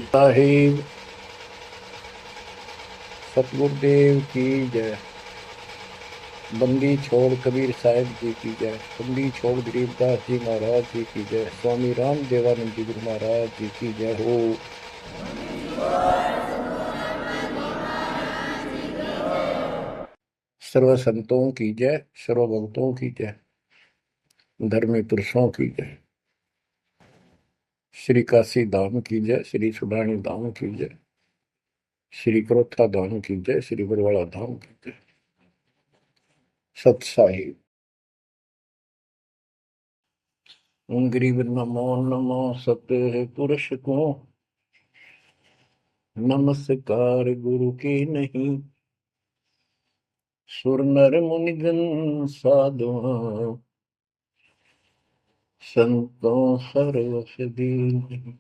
साहिब सतगुरुदेव की जय। बंदी छोड़ कबीर साहिब जी की जय। बंदी छोड़ गरीबदास जी महाराज जी की जय। स्वामी राम देवानंद जी गुरु महाराज जी की जय हो। सर्व संतों की जय, सर्व भक्तों की जय, धर्मी पुरुषों की जय। श्री काशी धाम की जय, श्री सुडानी धाम की जय, श्री क्रोथा धाम की जय, श्री बरवाड़ा धाम की जय। सत साहिब। गरीब नमो नमो सत पुरुष को, नमस्कार गुरु की नहीं। सुर नर मुनिजन साधुआ, संतों सर्वस दीन।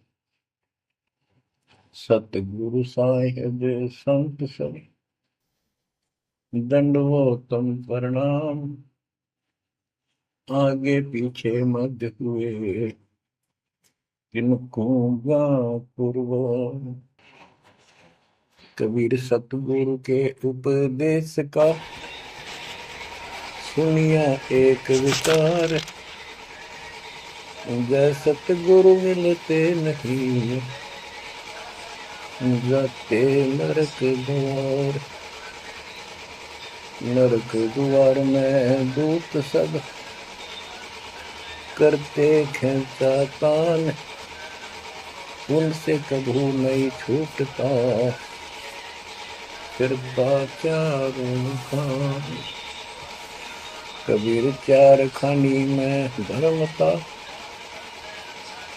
सतगुरु साहिब संत सब, दंडवतम प्रणाम। आगे पीछे मध्य हुए, किनको पूर्व। कबीर सतगुरु के उपदेश का, सुनिया एक विचार। जय सतगुरु मिलते नहीं, जाते नरक द्वार। नरक द्वार में दूत सब, करते खेचा तान। उनसे कभू नहीं छूटता, फिरता चारों खान। कबीर चार खानी में धर्म था,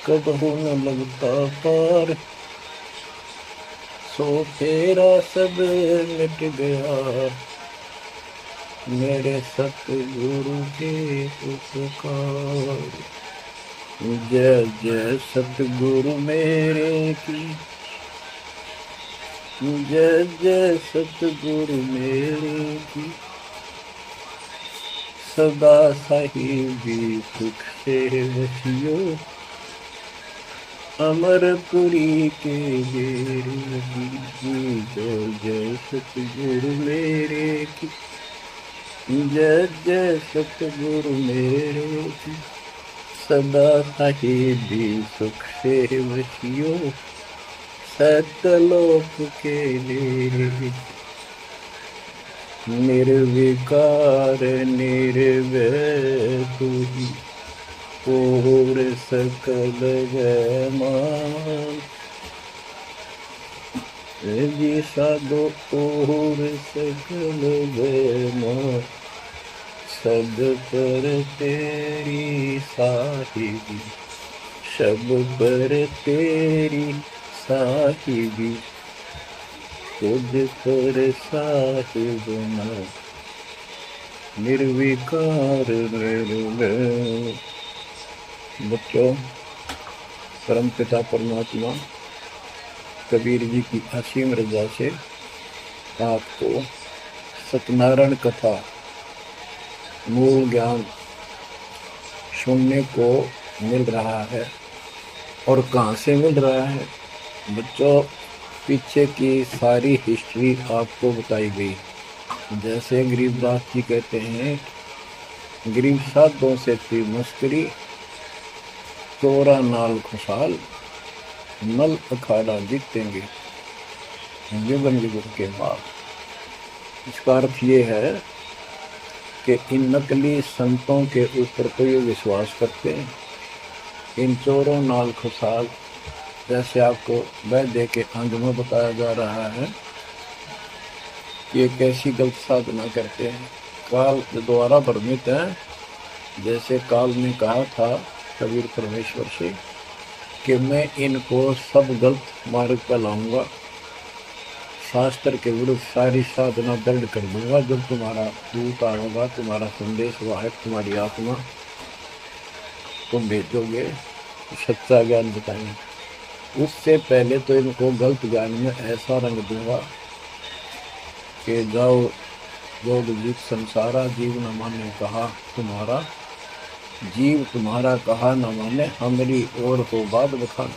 कबहू न लगता पार। सो तेरा सब मिट गया, मेरे सतगुरु के उपकार। जय जय सतगुरु मेरे की, जय जय सतगुरु मेरे की। सदा साहिबी सुख से वसियो, अमरपुरी के बेरे की। जय जय सतगुरु मेरे की, जय जय सतगुरु मेरे की। सदा साहिबी सुख से वसियो, सतलोक के लिए। निर्विकार निर्भय तू ही, और सकल मान। जी साधो और सकल मान। सब पर तेरी साहिबी, सब पर तेरी साहिबी। खुद पर साहिब ना, निर्विकार निर्भय। बच्चों, परम पिता परमात्मा कबीर जी की असीम रजा से आपको सत्यनारायण कथा मूल ज्ञान सुनने को मिल रहा है। और कहाँ से मिल रहा है बच्चों? पीछे की सारी हिस्ट्री आपको बताई गई। जैसे गरीबदास जी कहते हैं, गरीब साधों से थी मस्करी, चोरा नाल खुशहाल। नल अखाड़ा जीतेंगे युगन युग के बाद। इसका अर्थ ये है कि इन नकली संतों के ऊपर तो ये विश्वास करते हैं, इन चोरों नाल खुशहाल। जैसे आपको वैद्य के अंग में बताया जा रहा है कि ये कैसी गलत साधना करते हैं, काल द्वारा भ्रमित है। जैसे काल ने कहा था कबीर परमेश्वर से कि मैं इनको सब गलत मार्ग पर लाऊंगा, शास्त्र के विरुद्ध सारी साधना दृढ़ कर दूंगा। जब तुम्हारा दूत आएगा, तुम्हारा संदेश वाहक, तुम्हारी आत्मा, तुम भेजोगे सच्चा ज्ञान बताएंगे। उससे पहले तो इनको गलत ज्ञान में ऐसा रंग दूंगा कि जाओ योग जीत संसारा, जीव न माने कहा तुम्हारा। जीव तुम्हारा कहा न माने, हमारी और हो बात बखाना।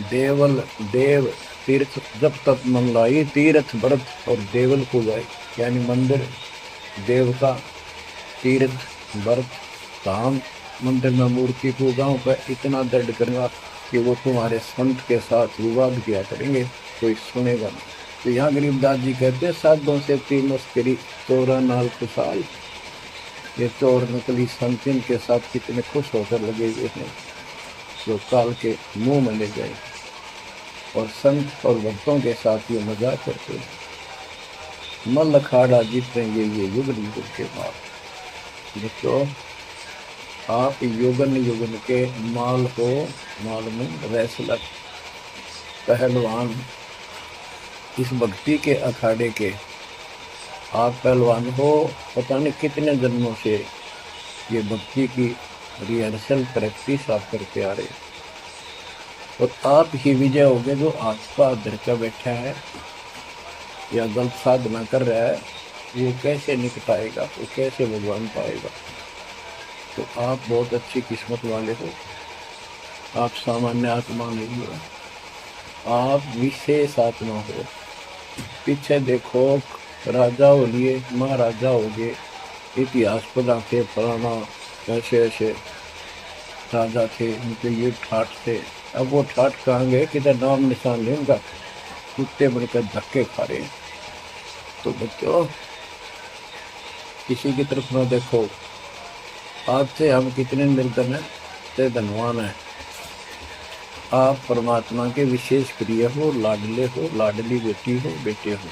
देवल देव तीर्थ जब तक मन लाई, तीर्थ व्रत और देवल को जाए, यानी मंदिर, देवता, तीर्थ, व्रत, धाम, मंदिर में मूर्ति को गांव पर इतना दर्द करना कि वो तुम्हारे संत के साथ विवाद किया करेंगे, कोई सुनेगा नहीं। तो यहाँ गरीबदास जी कहते हैं, साधों से तीन मस्करी, चोरा नाल खुशाल। ये चोर नकली संत के साथ कितने खुश होकर लगे हुए हैं, जो काल के मुंह में ले गए, और संत और भक्तों के साथ ये मजाक करते हैं। मल अखाड़ा जीतेंगे ये युगन युग के बाद। बच्चों, आप युगन युगन के माल हो, माल में रेसलर, पहलवान, इस भक्ति के अखाड़े के आप पहलवान हो। पता नहीं कितने जन्मों से ये भक्ति की रिहर्सल, प्रैक्टिस आप करते आ रहे, और आप ही विजय होगे। जो आपका दरका बैठा है या गलत साधना कर रहा है, वो कैसे निकटाएगा, वो कैसे भगवान पाएगा। तो आप बहुत अच्छी किस्मत वाले हो, आप सामान्य आत्मा नहीं हो, आप विशेष आत्मा हो। पीछे देखो, राजा हो लिए, महाराजा हो गए, इतिहास पढ़ा थे, फलाना ऐसे ऐसे राजा थे, उनके ये ठाठ थे। अब वो ठाठ कहाँ गए, किधर नाम निशान नहीं उनका, कुत्ते बनकर धक्के खा रहे हैं। तो बच्चों, किसी की तरफ ना देखो। आज से हम कितने निर्धन हैं, ते धनवान हैं। आप परमात्मा के विशेष प्रिय हो, लाडले हो, लाडली बेटी हो, बेटे हो।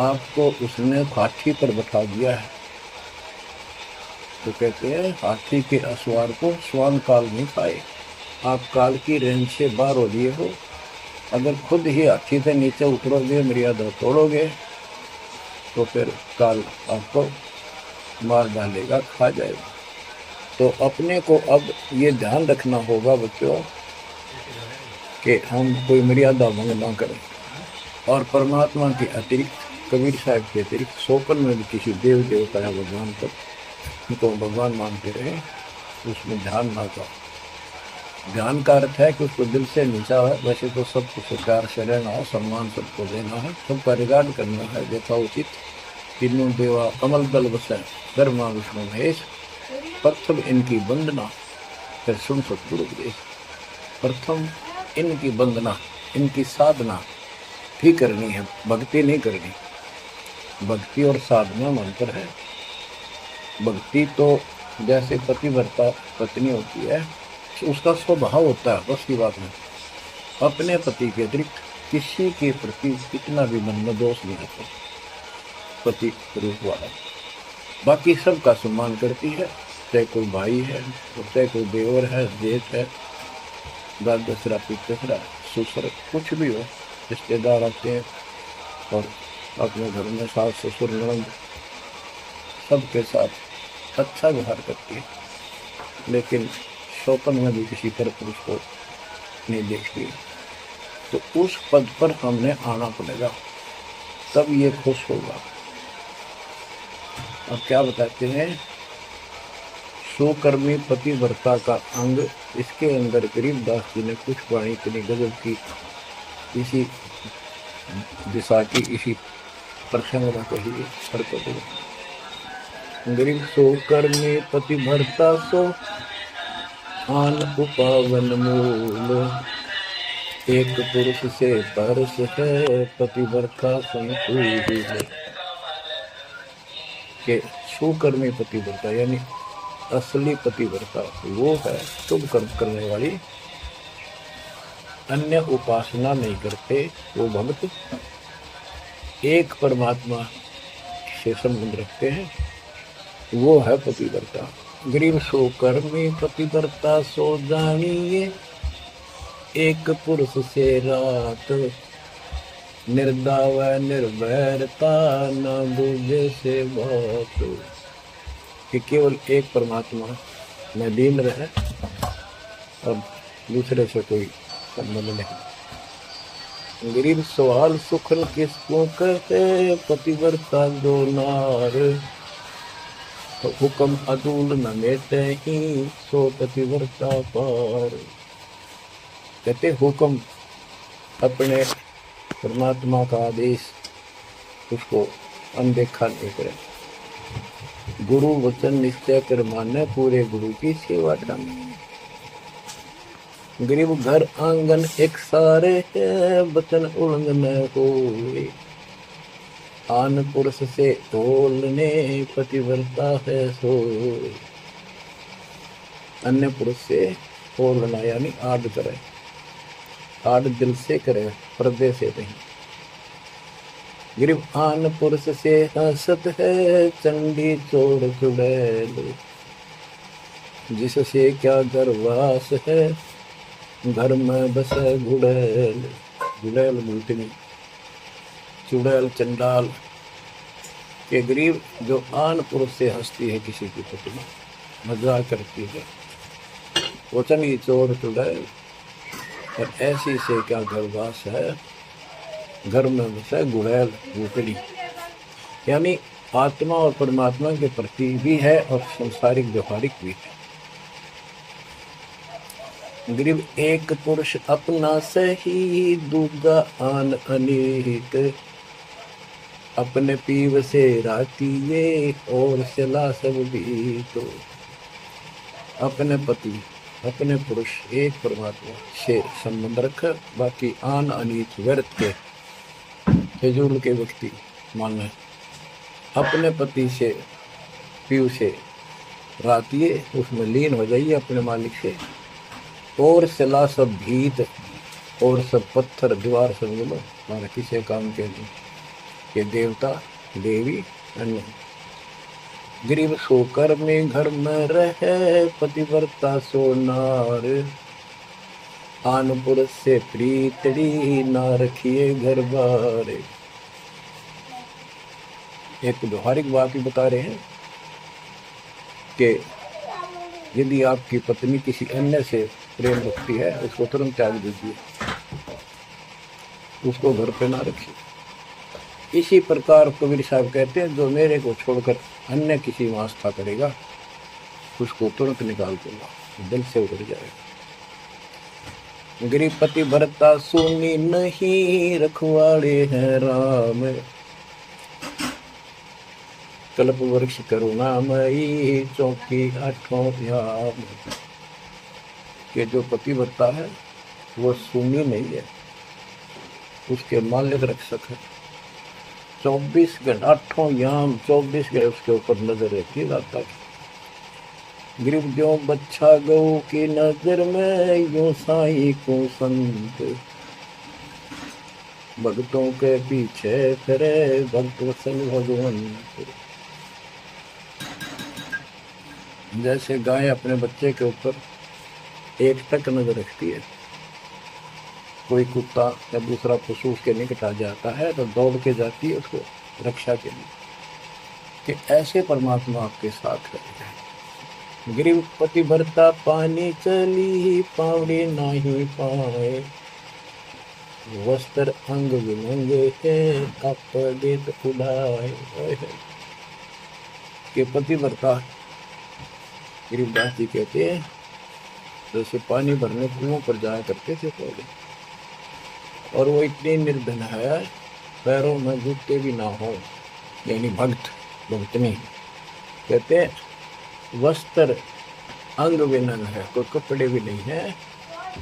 आपको उसने हाथी पर बैठा दिया है। तो कहते हैं, हाथी के असवार को स्वान काल नहीं खाए। आप काल की रेंज से बाहर हो लिए हो। अगर खुद ही हाथी से नीचे उतरोगे, मर्यादा तोड़ोगे, तो फिर काल आपको मार डालेगा, खा जाएगा। तो अपने को अब ये ध्यान रखना होगा बच्चों कि हम कोई मर्यादा भंग ना करें, और परमात्मा के अतिरिक्त, कबीर साहब के अतिरिक्त सोपन में भी किसी देव देवता या भगवान पर उनको भगवान मानते रहे, उसमें ध्यान ना दो। ध्यान का अर्थ है कि उसको दिल से नीचा है। वैसे तो सबको स्वीकार से रहना है, सम्मान सबको देना है, सबका रिगार्ड करना है यथा उचित। तीनों देवा कमल दल बसे, धर्मा विष्णु महेश, प्रथम इनकी वंदना फिर सुन सतगुरु उपदेश। प्रथम इनकी वंदना, इनकी साधना भी करनी है, भक्ति नहीं करनी। भक्ति और साधना में अंतर है। भक्ति तो जैसे पतिव्रता पत्नी होती है, उसका स्वभाव होता है, बस की बात है। अपने पति के अतिरिक्त किसी के प्रति कितना भी मन में दोष नहीं आता, पति रूप वाला। बाकी सबका सम्मान करती है, चाहे कोई भाई है, चाहे कोई देवर है, जेठ है, दाद दसरा, पितसरा, ससुर, कुछ भी हो, रिश्तेदार आते हैं, और अपने घर में सास ससुर ननद सबके साथ अच्छा व्यवहार करती है। लेकिन शोपन में भी किसी पर पुरुष को नहीं देखती। तो उस पद पर हमने आना पड़ेगा, तब ये खुश होगा। अब क्या बताते हैं, सुकर्मी पतिव्रता का अंग, इसके अंदर गरीबदास जी ने कुछ वाणी इतनी गजब की इसी दिशा की, इसी प्रसंग में कही है। गरीब सुकर्मी पतिव्रता सो आन उपावन मूल, एक पुरुष से परस है पतिव्रता संपूर्ण। के सुकर्मी पतिव्रता यानी असली पतिव्रता वो है शुभ कर्म करने वाली, अन्य उपासना नहीं करते वो भक्त, एक परमात्मा से संबंध रखते हैं, वो है पतिव्रता। गरीब सुकर्मी पतिव्रता सो जानिए, एक पुरुष से रात, निर्दाव निर्भरता न दूजे से बात। कि केवल एक परमात्मा में लीन रहे और दूसरे से कोई संबंध नहीं। गरीब सवाल सुखल किसको कहते, पतिव्रता दो नार, तो हुक्म अदूल न लेते ही सो पतिव्रता पार। कहते हुक्म अपने परमात्मा का आदेश उसको अनदेखा नहीं करे। गुरु वचन निश्चय कर माने, पूरे गुरु की सेवा ठाने। गरीब घर आंगन एक सारे है, वचन उल्लंघन होए। आन पुरुष से तोलने, पतिव्रता है सोए। अन्य पुरुष से तोलना यानी आड़ करे, आड़ दिल से करे, पर्दे से नहीं। गरीब आन पुरुष से हंसत है, चंडी चोर चुड़ैल। जिससे क्या गर्वास है, घर में बसे गुड़ैल। गुड़ैल बुलटनी, चुड़ैल चंडाल के गरीब जो आन पुरुष से हंसती है, किसी की पत्नी मजाक करती है, वो चंगी चोर चुड़ैल। और ऐसी से क्या गर्वास है, घर में बसे गुड़ैल बुलटनी। यानी आत्मा और परमात्मा के प्रति भी है और संसारिक व्यवहारिक भी है। गरीब एक पुरुष अपना सही, दूजा आन अनेक। अपने पीव से रातिये, और चला सब भी तो। अपने पति अपने पुरुष एक परमात्मा से संबंध रख, बाकी आन अनीत व्यर्थ के फिजूल के व्यक्ति माने अपने पति से पीव से रातिये, उसमें लीन हो जाइए अपने मालिक से। और सिला सब भीत, और सब पत्थर दीवार सब मिलो, माना किसी काम के नहीं। ये देवता देवी अन्य। गरीब सोकर में घर में रहे, पतिव्रता सो नार। आन पुरुष से प्रीतड़ी, ना रखिए घर बार। एक व्यवहारिक बात भी बता रहे हैं कि यदि आपकी पत्नी किसी अन्य से प्रेम रखती है, उसको तुरंत त्याग दीजिए, उसको घर पे ना रखिए। इसी प्रकार कबीर साहब कहते हैं, जो मेरे को छोड़कर अन्य किसी में आस्था करेगा, उसको तुरंत निकाल दूंगा, दिल से उतर जाएगा। गरीब पति भरता सुनी नहीं, रखवाड़े हैं राम। कल्प वृक्ष करुणामयी, चौकी आठों याम। कि जो पतिव्रता है वो सुनी नहीं है, उसके मालिक रक्षक है। 24 घंटे 8 याम 24 घंटे उसके ऊपर नजर रहती है रात तक। गरीब जो बच्चा गौ की नजर में, यूं साई को संत। भक्तों के पीछे फिरे, भक्त वत्सल भगवंत। जैसे गाय अपने बच्चे के ऊपर एक टक नजर रखती है, कोई कुत्ता या दूसरा पशु उसके निकट आ जाता है तो दौड़ के जाती है उसको रक्षा के लिए, कि ऐसे परमात्मा आपके साथ है। गरीब पति भरता पानी चली, पावड़ी नहीं पाए। वस्त्र अंग विनंगे है, कप देत उड़ाए। के पति भरता गरीबदास जी कहते हैं, जैसे पानी भरने कुओं पर जाया करते थे पहले, और वो इतनी निर्धन है, पैरों में जूते भी ना हो, यानी भक्त भक्तनी। कहते वस्त्र अंग विनंग है, कोई कपड़े भी नहीं है,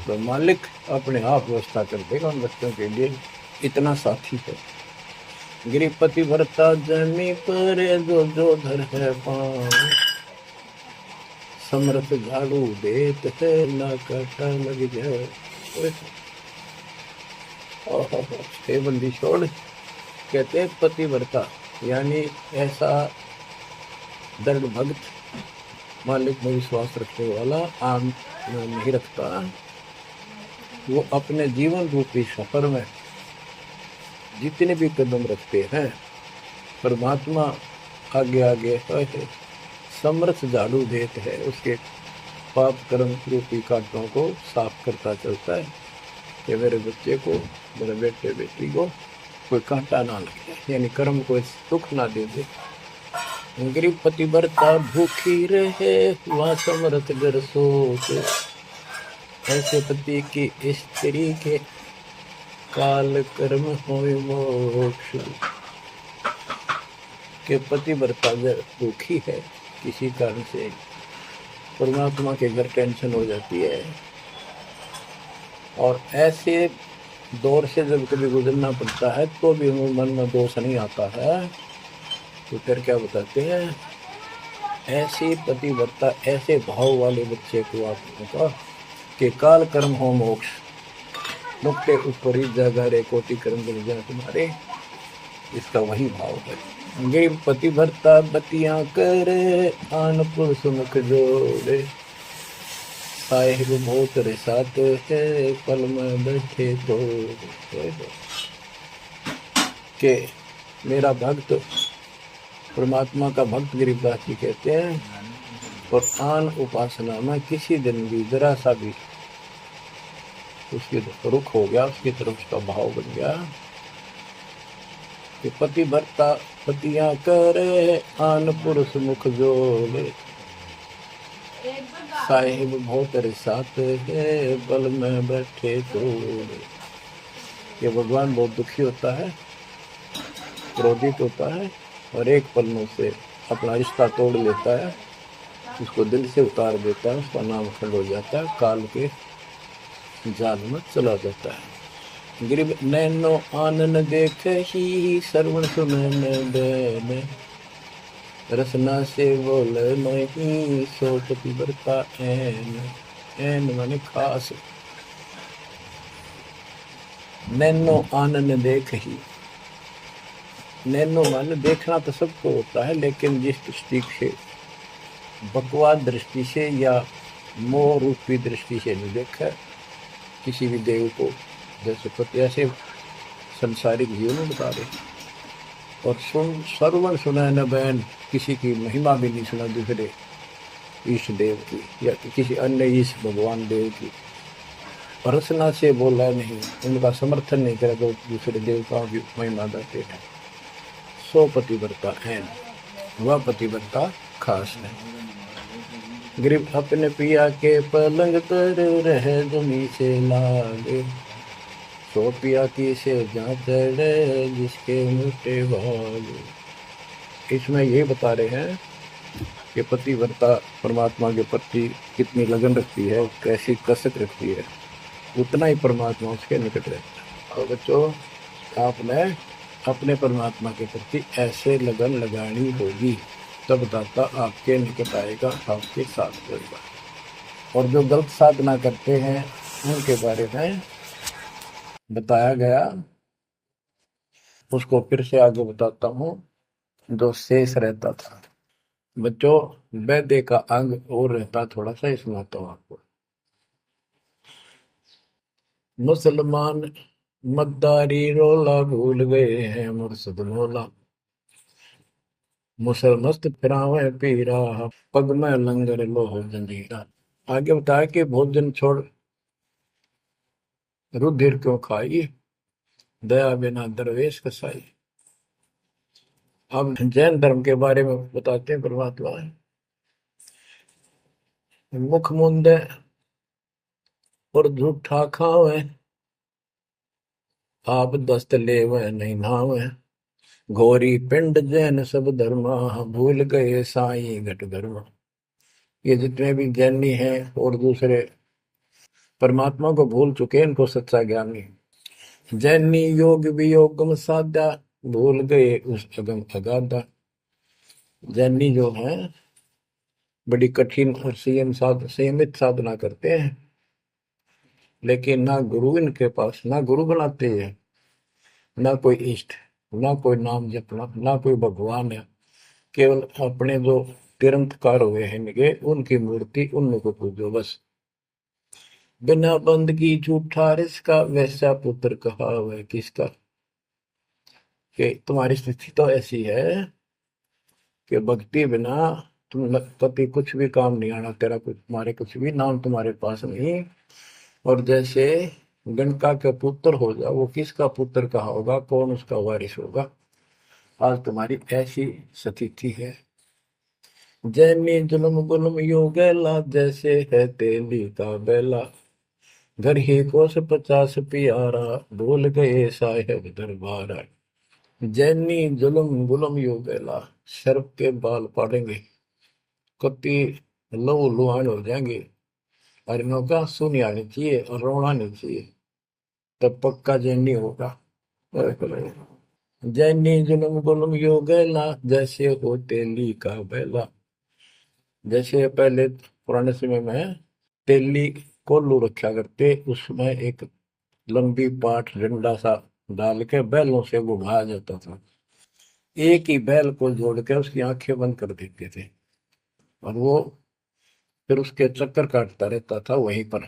तो मालिक अपने आप व्यवस्था कर देगा उन बच्चों के लिए, इतना साथी है। गृहपति भरता जमी पर, जो धर है पाँव। समर्थ झाड़ू देत है, ना काटा लग जाए। बंदी छोड़, कहते पतिव्रता यानी ऐसा दृढ़ भक्त, मालिक में विश्वास रखने वाला, आम नहीं रखता। वो अपने जीवन रूपी सफर में जितने भी कदम रखते हैं, परमात्मा आगे आगे समर्थ झाड़ू देते है, उसके पाप कर्म रूपी कांटों को साफ करता चलता है, कि मेरे बच्चे को, मेरे बेटे बेटी को कोई कांटा ना लगे, यानी कर्म को दुख ना दे दे। गरीब पतिव्रता भूखी रहे, वहाँ समर्थ घर सोच। ऐसे पति की स्त्री के काल कर्म होए मोक्ष। के पतिव्रता अगर दुखी है किसी कारण से, परमात्मा के घर टेंशन हो जाती है, और ऐसे दौर से जब कभी गुजरना पड़ता है तो भी मन में दोष नहीं आता है, तो फिर क्या बताते हैं, ऐसे पतिव्रता ऐसे भाव वाले बच्चे को आपका कि काल कर्म हो मोक्ष, मुक्ते ऊपर ही जगह रे कोटि कर्म बन जाए तुम्हारे, इसका वही भाव है। गरीब पतिव्रता बतियां करे आन पुरुष मुख जोड़े, साहिब बहुत रिसात है पल में बैठे तो के मेरा भक्त, परमात्मा का भक्त गरीबदास जी कहते हैं, और आन उपासना में किसी दिन भी जरा सा भी उसके रुख हो गया, उसकी तरफ उसका भाव बन गया कि पतिव्रता पतियां करे आन पुरुष मुख जोड़े, साहिब बहुत रिसात है बल में बैठे तोड़े। ये भगवान बहुत दुखी होता है, क्रोधित होता है, और एक पल में से अपना रिश्ता तोड़ लेता है, उसको दिल से उतार देता है, उसका नाम खंड हो जाता है, काल के जाल में चला जाता है। गरीब नैनो आनन देख ही श्रवण सुनन बैन, रसना से बोल नहीं सो पतिव्रता ऐन, ऐन माने खास। नैनो आनन देख ही, नैनो माने देखना तो सबको होता है, लेकिन जिस दृष्टि से, बकवाद दृष्टि से या मोह रूपी दृष्टि से नहीं देखा किसी भी देव को, जैसे पति ऐसे संसारिक जीवन बता रहे, और श्रवण सुना न बैन, किसी की महिमा भी नहीं सुना दूसरे ईश देव की या किसी अन्य ईश भगवान देव की, रसना से बोला नहीं, उनका समर्थन नहीं करा तो दूसरे देवताओं की महिमा गाते हैं, सो पतिव्रता है, वह पतिव्रता खास है। गरीब अपने पिया के पलंग तर रह जमी से लागे, सो पिया की से जहाँ चढ़े जिसके मोटे भागे। इसमें ये बता रहे हैं कि पतिव्रता परमात्मा के प्रति कितनी लगन रखती है, कैसी कसक रखती है, उतना ही परमात्मा उसके निकट रहता है। और बच्चों, आपने अपने परमात्मा के प्रति ऐसे लगन लगानी होगी, तब दाता आपके निकट आएगा, आपके साथ रहेगा। और जो गलत साधना करते हैं उनके बारे में बताया गया, उसको फिर से आगे बताता हूँ। जो शेष रहता था बच्चों, वैद्य का अंग और रहता थोड़ा सा, इसमें आता हूँ आपको। मुसलमान मद्दारी रोला भूल गए हैं मुर्शद मौला, मुसलमस्त फिरावे पीरा पग में लंगर लोह जंजीरा। आगे बताया कि भोजन छोड़ रुधिर क्यों खाई, दया बिना दरवेश कसाई। अब जैन धर्म के बारे में बताते हैं परमात्मा, मुख मुंदे और झूठा खावे, आप दस्त लेवे नहीं नावे, घोरी पिंड जैन सब धर्मा, भूल गए साई घट धर्मा। ये जितने भी जैनी हैं और दूसरे परमात्मा को भूल चुके, इनको सच्चा ज्ञान नहीं। जैनी योग वियोगम साधा, भूल गए उस अगम अगाधा। जैनी जो है बड़ी कठिन और संयमित साधना करते हैं, लेकिन ना गुरु इनके पास, ना गुरु बनाते हैं, ना कोई इष्ट, ना कोई नाम जपना, ना कोई भगवान है, केवल अपने जो तिरंतकार हुए हैं इनके, उनकी मूर्ति, उनको पूजो बस। बिना बंदगी झूठा रिसका, वैसा पुत्र कहा वह किसका। कि तुम्हारी स्थिति तो ऐसी है कि भक्ति बिना तुम कभी कुछ भी काम नहीं आना, तेरा कुछ, तुम्हारे कुछ भी नाम तुम्हारे पास नहीं। और जैसे गणका का पुत्र हो जा, वो किसका पुत्र कहा होगा, कौन उसका वारिस होगा। आज तुम्हारी ऐसी स्थिति है। जैनी जुल्म गुल्म यो गैला, जैसे है तेली का बेला, घर ही कोस 50 प्यारा, भूल गए साहेब दरबारा। जैनी जुलम गुलम यो गैला, शर्फ के बाल पाड़ेंगे, कति लहू लुहान हो जाएंगे। और इनका सुनी आनी चाहिए और रोना नहीं चाहिए, तब पक्का जैनी होगा। जैनी जुलम गुलम यो गैला, जैसे हो तेली का बेला। जैसे पहले पुराने समय में तेली कोल्लू रखा करते, उसमें एक लंबी पाठ डंडा सा डाल के बैलों से घुमाया जाता था। एक ही बैल को जोड़ के उसकी आंखें बंद कर देते थे और वो फिर उसके चक्कर काटता रहता था वहीं पर।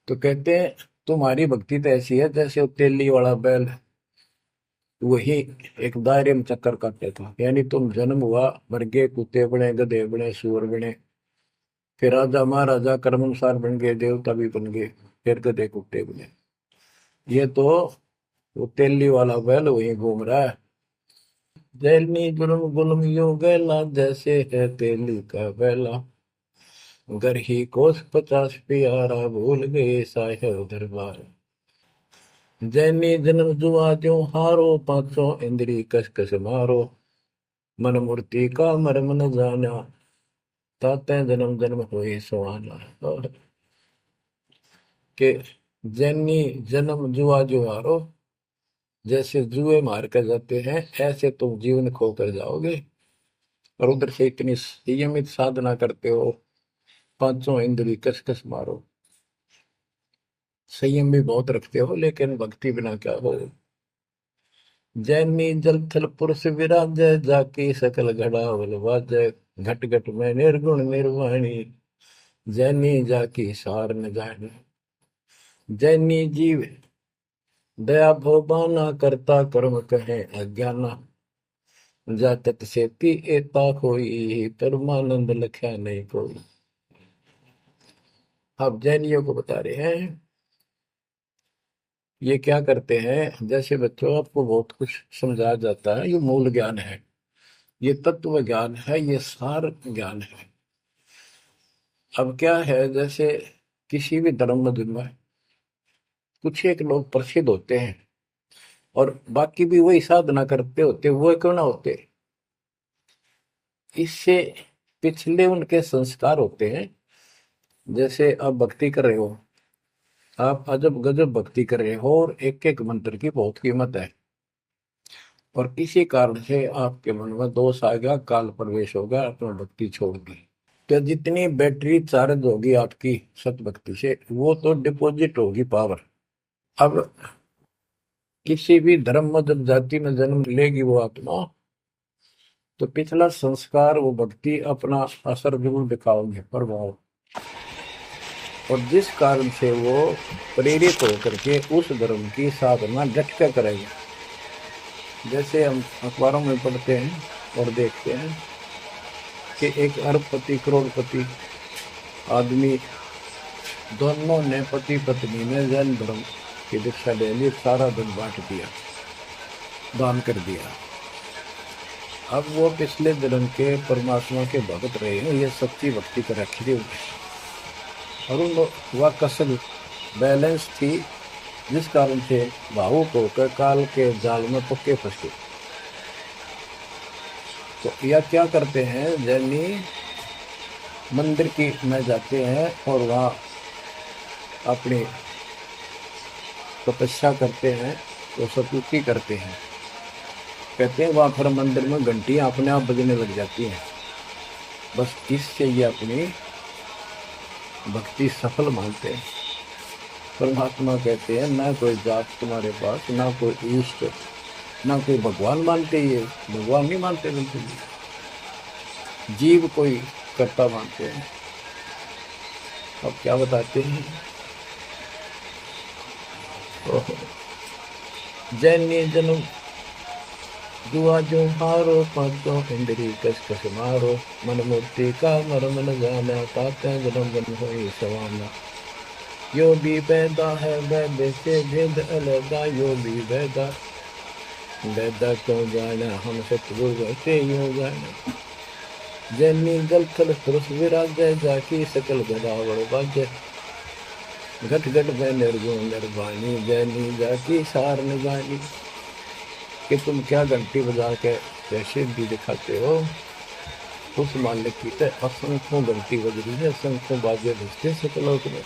तो कहते हैं तुम्हारी भक्ति तो ऐसी है जैसे वो तेली वाला बैल वही एक दायरे में चक्कर काटते था। यानी तुम जन्म हुआ, मर गए, कुत्ते बने, गधे बने, सुअर बने, फिर राजा महाराजा कर्मानुसार बन गए, देवता भी बन गए, फिर गधे कुत्ते बने। ये तो वो तेली वाला बैल वही घूम रहा है। जैनी जुलम गुलम यो गैला, जैसे है तेली का बैला। घर ही कोस 50 प्यारा, भूल गए साहेब दरबार। जैनी जन्म जुआ ज्यों हारो, पांचों इंद्री कस कस मारो। मन मूर्ति का मर्म न जाना, ताते जन्म जन्म हुई सुहाना। और के जैनी जन्म जुआ जो हारो, जैसे जुए मार कर जाते हैं ऐसे तुम जीवन खो कर जाओगे। और उधर से इतनी संयमित साधना करते हो, पांचों इंद्री कस कस मारो, संयम भी बहुत रखते हो, लेकिन भक्ति बिना क्या हो। जैनी जल थल पुरुष विराजय, जाकी सकल घड़ावल वाजय। घट घट में निर्गुण निर्वाणी, जैनी जाकी सार न जानी। जैनी जीव दया भोबाना, करता कर्म कहे अज्ञाना। जातक सेती एता कोई, परमानंद लख्या नहीं कोई। अब जैनियों को बता रहे हैं ये क्या करते हैं। जैसे बच्चों आपको बहुत कुछ समझाया जाता है, ये मूल ज्ञान है, ये तत्व ज्ञान है, ये सार ज्ञान है। अब क्या है, जैसे किसी भी धर्म मत में कुछ एक लोग प्रसिद्ध होते हैं और बाकी भी वही साधना करते होते, वो क्यों ना होते, इससे पिछले उनके संस्कार होते हैं। जैसे आप भक्ति कर रहे हो, आप अजब गजब भक्ति कर रहे हो और एक एक मंत्र की बहुत कीमत है, और किसी कारण से आपके मन में दोष आ गया, काल प्रवेश होगा, अपना भक्ति छोड़ दी, तो जितनी बैटरी चार्ज होगी आपकी सत भक्ति से, वो तो डिपॉजिट होगी पावर। अब किसी भी धर्म मत जाति में जन्म लेगी वो आत्मा, तो पिछला संस्कार वो भक्ति अपना असर जरूर दिखाओगे, प्रभाव। और जिस कारण से वो प्रेरित होकर के उस धर्म की साधना डट कर करेगा। जैसे हम अखबारों में पढ़ते हैं और देखते हैं कि एक अरबपति करोड़पति आदमी दोनों ने पति पत्नी ने जैन धर्म की दीक्षा ले ली, सारा धन बांट दिया, दान कर दिया। अब वो पिछले जन्म के परमात्मा के भगत रहे हैं, ये सच्ची भक्ति कर रखी थी और उन वह कसल बैलेंस थी, जिस कारण से भावुक होकर काल के जाल में पक्के फंस गए। तो यह क्या करते हैं, जैनी मंदिर की में जाते हैं और वहाँ अपनी तपस्या करते हैं, तो सतुति करते हैं। कहते हैं वहाँ पर मंदिर में घंटियाँ अपने आप बजने लग जाती हैं। बस इससे ये अपनी भक्ति सफल मानते हैं। परमात्मा कहते हैं ना कोई जात तुम्हारे पास, ना कोई इष्ट, ना कोई भगवान मानते, ये भगवान नहीं मानते, बिल्कुल जीव कोई कर्ता मानते हैं। अब क्या बताते हैं, जैनी जन्म दुआ जो हारो, पांचों इंद्री कस कस मारो। मन मूर्ति का मर्म न जाना, ताते जन्म जन्म होई सवाना। यो भी पैदा है वैद्य से भेद अलगा, यो भी वैदा वैदा क्यों जाना, हम सतगुरु से यूं जाना। जैनी जल थल पुरुष विराजय, जाकी सकल गदावड़ बाजय। घट घट में निर्गुण निर्वाणी जैनी जाकी सार निगानी। कि तुम क्या घंटी बजा के कैसे भी दिखाते हो, उस मालिक की तो असंख्यों घंटी बज रही है, असंख्यों बाजे बजते सकलोक में।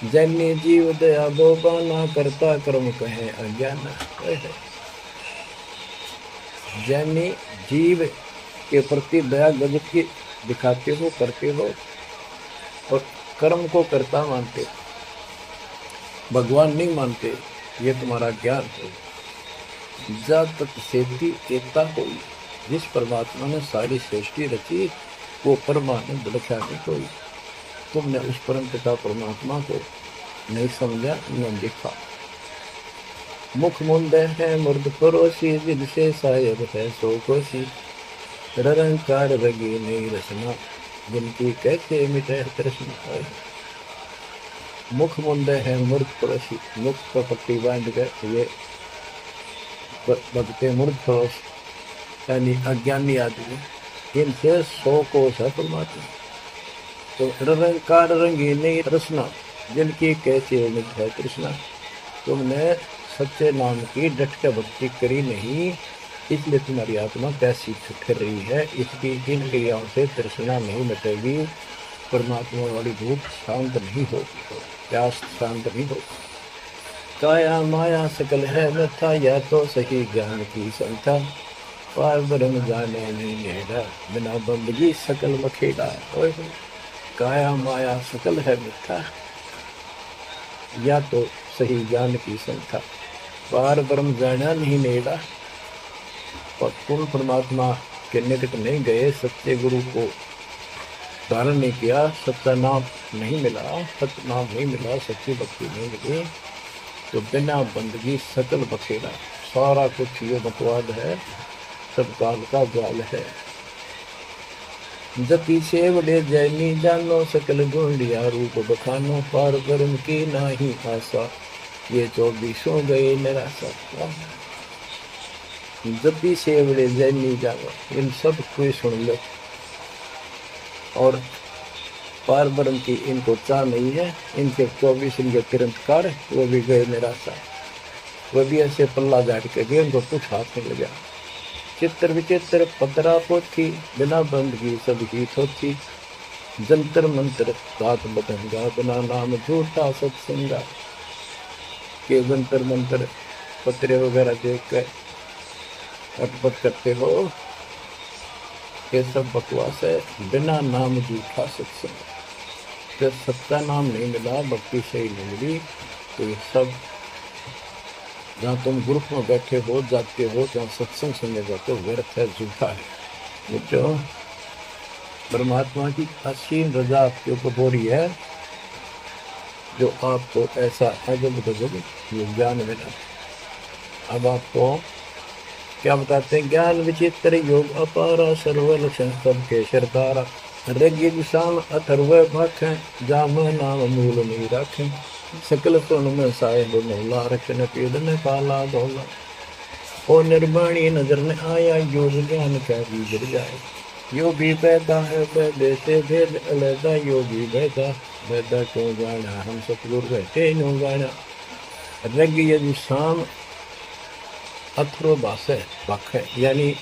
जैनी जीव दया बोबाना करता कर्म कहे अज्ञान। जैनी जीव के प्रति दया गजब की दिखाते हो, करते हो, और कर्म को करता मानते, भगवान नहीं मानते, ये तुम्हारा ज्ञान है। जब तक सेती एकता कोई, जिस परमात्मा ने सारी सृष्टि रची वो परमानंद रखा नहीं कोई। तुमने उस परम पिता परमात्मा को नहीं समझा, न देखा। मुख मुंदे है मुर्द परोसी, जिनसे सायब है सो कोसी। निरंकार रगी नहीं रचना, जिनकी कैसे मिटे तृष्णा। मुख मुंदे है मुर्द परोसी, मुख पर पट्टी बांध कर ये भगते मूर्ख पुरुष यानी अज्ञानी आदमी, इनसे 100 कोस है परमात्मा। तो निरंकार रंगीनी तृष्णा, जिनकी कैसे मिट है तृष्णा। तुमने सच्चे नाम की डट के भक्ति करी नहीं, इसलिए तुम्हारी आत्मा कैसी ठिठर रही है। इसकी इन क्रियाओं से तृष्णा नहीं मिटेगी, परमात्मा वाली भूख शांत नहीं होगी, प्यास शांत नहीं होगी। काया माया सकल है मिथ्या, या तो सही ज्ञान की संथा। पार ब्रह्म जाने नहीं नेड़ा, बिना बंदगी सकल मखेड़ा। काया माया सकल है मिथ्या, या तो सही ज्ञान की संथा। पार ब्रह्म जाना नहीं नेड़ा, और पूर्ण परमात्मा के निकट नहीं गए, सच्चे गुरु को धारण नहीं किया, सच्चा नाम नहीं मिला, सत्य नाम नहीं मिला, सच्ची भक्ति नहीं मिली, तो बिना बंदगी सकल बखेड़ा। सारा कुछ ये बकवाद है, सब काल का जाल है। जपी सेवड़े जैनी जानो, सकल ढूंढिया रूप बखानो। पार ब्रह्म की नाही आशा, ये 24 गए निराशा। जपी सेवड़े जैनी जानो, इन सब कोई सुन लो, और पार ब्रह्म की इनको चाह नहीं है। इनके 24 इनके किरंतकार, वो भी गए निराशा। वो भी ऐसे पल्ला झाड़ के गए, उनको कुछ हाथ नहीं लगा। चित्र विचित्र पदरा पोथी, बिना बंदगी सब ही थोथी। जंतर मंत्र रात बदंगा, बिना नाम झूठा सत्संगा। के जंतर मंत्र पत्रे वगैरह देख कर अटपट करते हो, ये सब बकवास है। बिना नाम झूठा सत्संग, जब सच्चा नाम नहीं मिला, भक्ति सही नहीं मिली, तो ये सब जहाँ तुम ग्रुप में बैठे हो, जाते हो, जहाँ सत्संग सुनने जाते हो, व्यर्थ है, झूठा है। जो परमात्मा की असीम रजा आपके ऊपर हो रही है, जो आपको ऐसा अजब गजब ये ज्ञान मिला। अब आपको क्या बताते हैं? ज्ञान विचित्र योग अपारा, सर्व लक्षण सबके सरदारा। ऋग्वेद विशाल अथर्व भाखें, जाम नाम मूल नहीं राखें। सकल सुन में साहेब मौला, रखन पीड़ ने काला धोला। ओ निर्वाणी नजर ने आया, योग ज्ञान क्या भी गिर जाए। यो भी पैदा है पैदे से भेद अलैदा, यो भी बैदा बैदा क्यों जाना, हम सतगुर बैठे नो गाना। ऋग्वेद विशाल अथर्व भाखें, यानी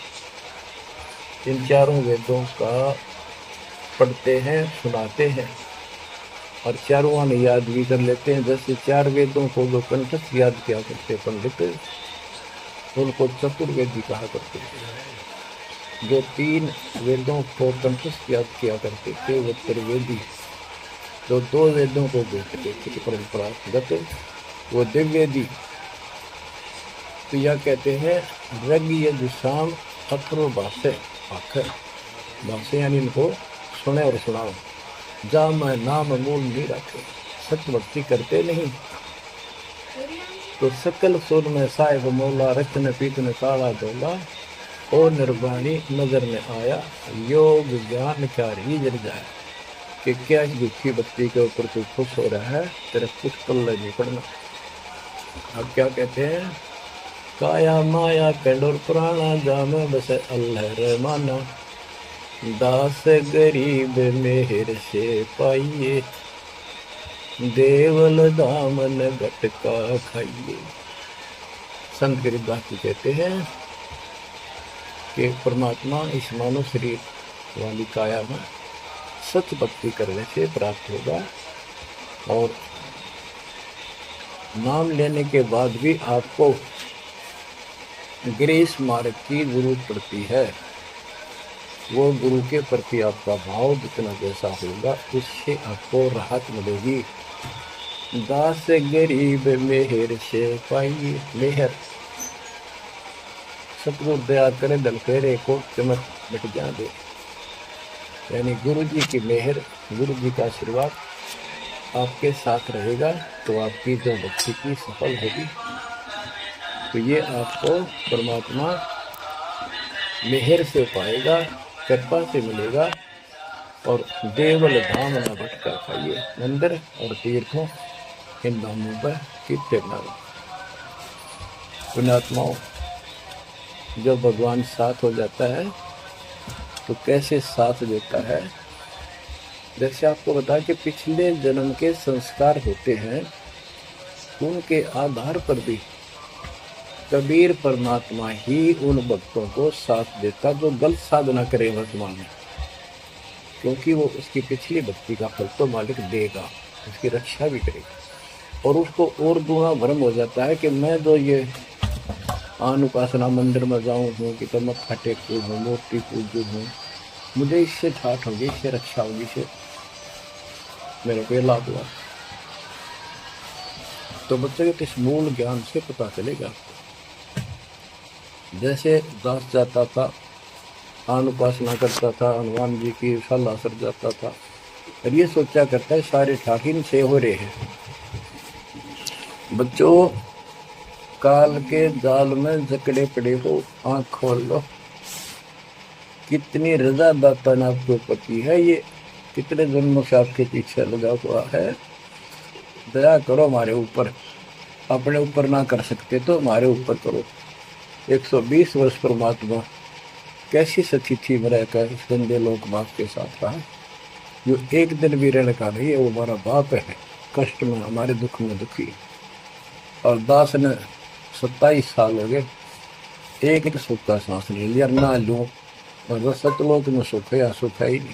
इन चारों वेदों का पढ़ते हैं, सुनाते हैं, और चारों आने याद भी कर लेते हैं। जैसे 4 वेदों को जो कंठस्थ याद किया करते पंडित, उनको चतुर्वेदी कहा करते थे। जो 3 वेदों को कंठस्थ याद किया करते थे वो त्रिवेदी। जो 2 वेदों को देखते थे परंपरागत, वो दिव्यवेदी। तो यह कहते हैं ऋग्वेद शाम अथर्व भाषे, यानी इनको सुने और सुनाओ। जा मैं नाम मूल नहीं रखे, सत्य भक्ति करते नहीं, तो सकल सुर में साहिब मौला, रखन पीत ने काला धोला। ओ निर्वाणी नजर में आया, योग ज्ञान क्या ही जर जाए। कि क्या इस दुखी बच्ची के ऊपर तू खुश हो रहा है, तेरे कुछ पल्ले नहीं पड़ना। अब क्या कहते हैं? काया माया पेंड और पुराना, जाम बस अल्लाह रहमाना। दास गरीब मेहर से पाइए, देवल दामन गटका खाइए। संत गरीबदास जी कहते हैं कि परमात्मा इस मानव शरीर वाली काया में सच भक्ति करने से प्राप्त होगा, और नाम लेने के बाद भी आपको ग्रेस मार्ग की जरूरत पड़ती है। वो गुरु के प्रति आपका भाव जितना जैसा होगा उससे आपको राहत मिलेगी। दास गरीब मेहर से पाइए। मेहर सतगुरु दया करे दल फेरे को चमक मिट जा दे, यानी गुरु जी की मेहर, गुरु जी का आशीर्वाद आपके साथ रहेगा तो आपकी जो भक्ति की सफल होगी। तो ये आपको परमात्मा मेहर से पाएगा, कृपा से मिलेगा। और देवल धाम न भटका खाइए। मंदिर और तीर्थों इन धामों पर कितने पुण्यात्माओं, जब भगवान साथ हो जाता है तो कैसे साथ देता है। जैसे आपको बता कि पिछले जन्म के संस्कार होते हैं, उनके आधार पर भी कबीर परमात्मा ही उन भक्तों को साथ देता जो गलत साधना करे वर्तमान में, क्योंकि वो उसकी पिछली भक्ति का फल तो मालिक देगा, उसकी रक्षा भी करेगा। और उसको और दूना भ्रम हो जाता है कि मैं तो ये अनुपासना मंदिर में जाऊँ हूँ कि तो मत फटे कूद हूँ, मूर्ति पूज हूँ, मुझे इससे ठाठ होगी, इससे रक्षा होगी, इससे मेरे को लाभ हुआ। तो बच्चे के इस मूल ज्ञान से पता चलेगा। जैसे दास जाता था, अनुपासना करता था, हनुमान जी की सलाह सर जाता था, और ये सोचा करता है सारे ठाकिन से हो रहे हैं। बच्चों, काल के जाल में जकड़े पड़े हो, आंख खोल लो। कितनी रजा दाता ने आपके ऊपर की है, ये कितने जन्मों से आपके पीछे लगा हुआ है। दया करो हमारे ऊपर, अपने ऊपर ना कर सकते तो हमारे ऊपर करो। 120 वर्ष परमात्मा कैसी सच्ची थी मेरा का इस गंदे लोक बाप के साथ रहा, जो एक दिन भी रहने का नहीं है, वो हमारा बाप है, कष्ट में हमारे दुख में दुखी। और दास ने 27 साल हो गए, एक सुख का सांस ले लिया ना लूं, और सतलोक में सुख है या सुख है ही नहीं।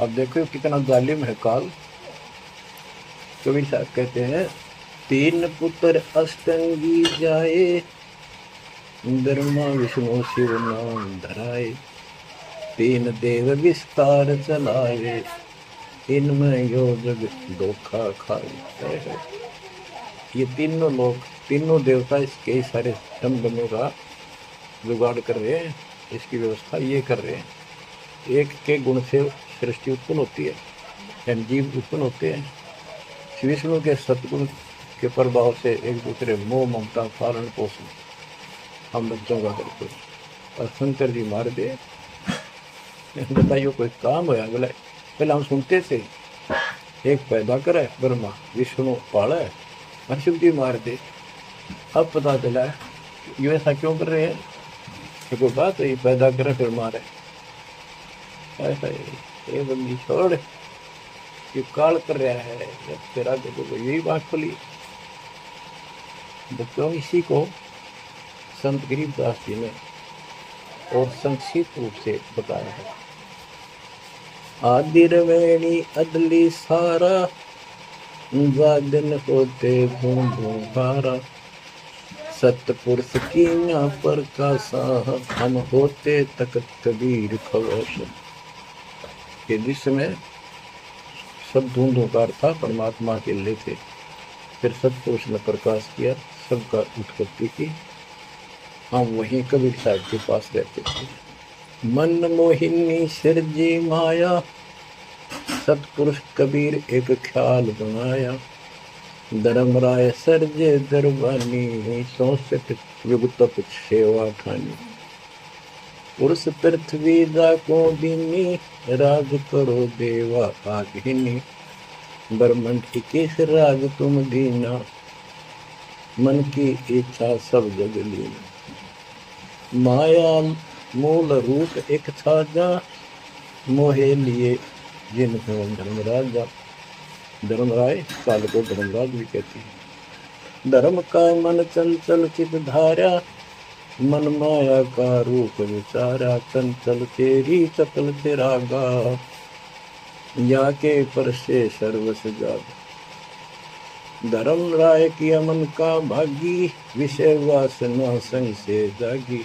अब देखो कितना जालिम है काल। कबीर साहब कहते हैं, 3 पुत्र अष्टंगी जाए, ब्रह्मा विष्णु शिव नाम धराए, 3 देव विस्तार चलाए, इनमें यो जग धोखा खाए। ये तीनों लोग, तीनों देवता इसके सारे दमदमों का जुगाड़ कर रहे हैं, इसकी व्यवस्था ये कर रहे हैं। एक के गुण से सृष्टि उत्पन्न होती है, जीव उत्पन्न होते हैं। विष्णु के सतगुण के प्रभाव से एक दूसरे मोह ममता पालन पोषण हम बच्चों का करते हैं। और शंकर जी मार दे, बताइए कोई काम होया बोला। पहले हम सुनते थे एक पैदा करे ब्रह्मा, विष्णु पाले, और शिव जी मार दे। अब पता चला है ये ऐसा क्यों कर रहे हैं, तो कोई बात है, पैदा करे फिर मारे। ऐसा ये बंदी छोड़, ये काल कर रहा है तेरा, तो यही बात खुली। बच्चों, इसी को संत गरीबदास जी ने और संक्षिप्त रूप से बताया है। आदि रवेणी अदली सारा, जागन होते भूभारा, सतपुरुष की पर का साह, हम होते तक कबीर खवश। ये जिसमें सब धूंधकार था, परमात्मा के लिए थे। फिर सतपुरुष ने प्रकाश किया, सबका उत्पत्ति की। हम वहीं कबीर साहब के पास रहते थे। मन मोहिनी सिरजी माया, सतपुरुष कबीर एक ख्याल बनाया, धर्मराय सरजे दरबानी, 64 युग तप सेवा ठानी। पुरुष पृथ्वी जाको दीनी, राज करो देवा आगिनी, ब्रह्मंड 21 राज तुम दीना, मन की इच्छा सब जग लीना। माया मूल रूप एक था जा, मोहे लिए जिनको धर्म राजा। धर्मराय काल को धर्मराज भी कहती है। धर्म का मन चंचल चित धारा, मन माया का रूप विचारा, चंचल तेरी चपल तेरा गा, या के पर से सर्वस जाग। धर्म राय किया मन का भागी, विषय वासना संग से जागी,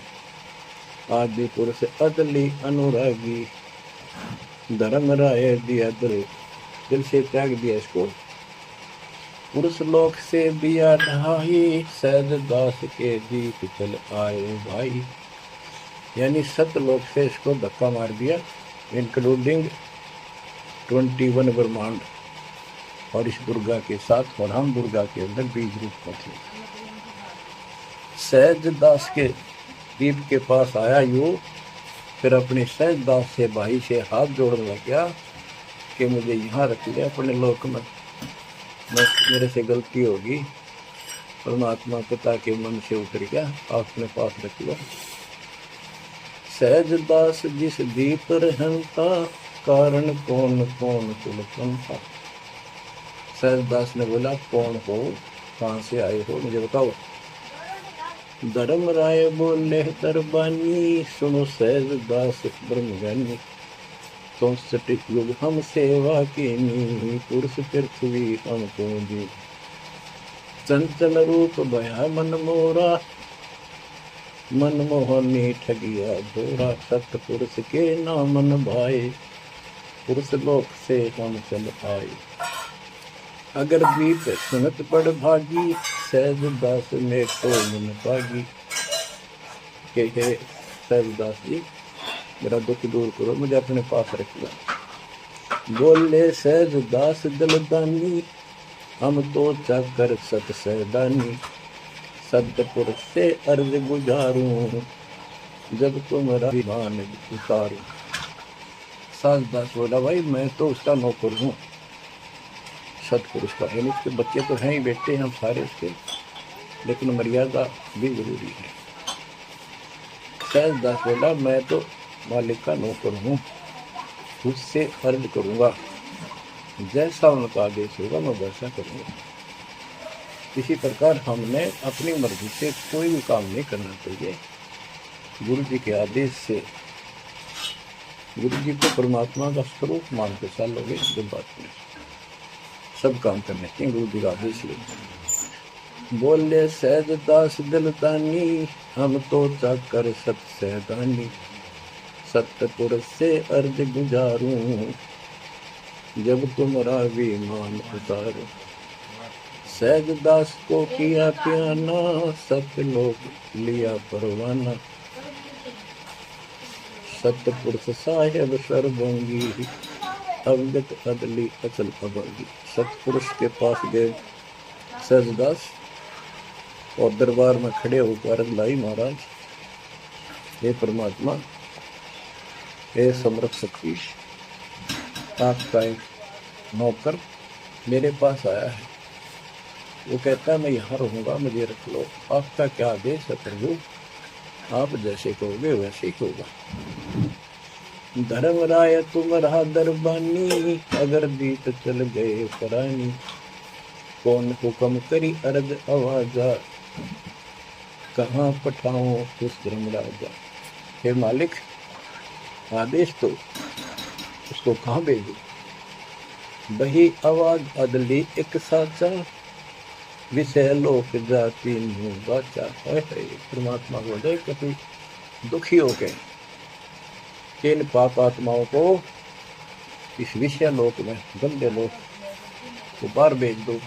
आदि पुरुष अदली अनुरागी। धर्म राय दिया दिल से त्याग दिया इसको, पुरुष लोक से दिया ढाई, सहज दास के दीप चल आए भाई। यानी सतलोक से इसको धक्का मार दिया, इंक्लूडिंग 21 ब्रह्मांड और इस दुर्गा के साथ, और हम दुर्गा के अंदर बीज रूप में थे। सहज दास के दीप के पास आया यू, फिर अपने सहज दास से भाई से हाथ जोड़ने लग गया कि मुझे यहाँ रख लिया अपने लोक में, मेरे से गलती होगी, परमात्मा पिता के मन से उतर गया, अपने पास रख लो। सहज दास जिस दीप रहता, कारण कौन कौन कुल था। सहज दास ने बोला कौन हो, कहाँ से आए हो, मुझे बताओ। धर्म राय बोले दरबानी, सुनो सहज दास ब्रह्मज्ञानी, तो सटिक युग हम सेवा की नी, पुरुष पृथ्वी हमको दी। चंचल रूप भया मन मोरा, मन मोहनी ठगिया भोरा, सत पुरुष के नामन भाई, पुरुष लोक से हम चल आए। अगर बीत सुनत पड़ भागी, सहज दास में तो मन पागी। के सहज दास जी मेरा दुख दूर करो, मुझे अपने पास रखना। बोले सहज दास दलदानी, हम तो चाकर सत सहदानी, सतपुर से अर्ज गुजारूं, जब तुम्हारा विमान उतारूं। सहज दास बोला भाई मैं तो उसका नौकर हूँ, सतपुरुष का, यानी उसके बच्चे तो हैं ही, बेटे हम सारे उसके, लेकिन मर्यादा भी जरूरी है। सहज दास बोला मैं तो मालिक का नौकर हूँ, उससे अर्ज करूँगा, जैसा उनका आदेश होगा मैं वैसा करूँगा। इसी प्रकार हमने अपनी मर्जी से कोई भी काम नहीं करना चाहिए, गुरु जी के आदेश से, गुरु जी को परमात्मा का स्वरूप मान के चलोगे जब बात में सब काम करने चाहिए, गुरु जी का आदेश ले। बोले सहज दास दिलदानी, हम तो चाकर सत सहदानी, सतपुर से अर्ज गुजारूं, जब तुम्हारा विमान उतारूं। सहज दास को किया प्याना, सत लोग लिया परवाना, सतपुरुष साहेब सर्वंगी, अवगत अदली अचल अभंगी। सतपुरुष के पास गए सहजदास और दरबार में खड़े होकर अर्ज लाई, महाराज हे परमात्मा, हे समर्थ शक्ति, आपका एक नौकर मेरे पास आया है, वो कहता है मैं यहाँ रहूँगा, मुझे रख लो, आपका क्या आदेश है प्रभु, आप जैसे कहोगे वैसे ही होगा। धर्म राय तुम रहा दरबानी, अगर दीप चल गए परानी, कौन हुक्म करी अर्ज आवाजा, कहाँ पठाऊं उस धर्मराजा। हे मालिक आदेश तो, उसको कहाँ भेजू। बही आवाज अदली एक साचा, विषय लोक जाति बाचा। परमात्मा बोले कभी दुखी हो गए, इन पाप आत्माओं को इस विषय लोक में, गंदे लोक को बाहर भेज दो।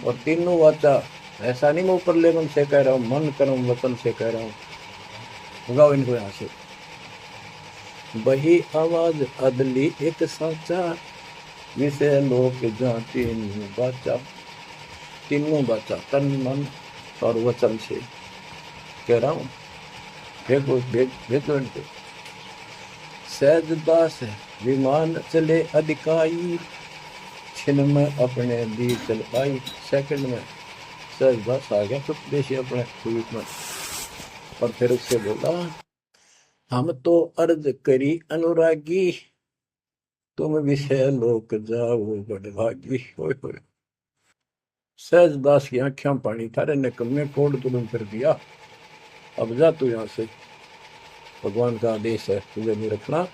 और तीनों वाचा, ऐसा नहीं मैं ऊपर लेवल से कह रहा हूँ, मन कर्म वचन से कह रहा हूँ, उगाओ इनको यहाँ से। वही आवाज अदली एक साचा, विषय लोक जाति बाचा। तीनों बाचा, तन मन और वचन से कह रहा हूँ, भेजो इनको। सहज दास विमान चले अधिकाई, छिन में अपने दी चल पाई। सेकंड में सहज दास आ गया चुपदेशी अपने द्वीप में, और फिर उससे बोला हम तो अर्ज करी अनुरागी, तुम विषय लोक जाओ बड़ भागी। होय होय। सहज दास की आंखें पानी थारे ने कमे कोड तुलम कर दिया। अब जा तू यहाँ से, भगवान का आदेश है तुझे नहीं रखना।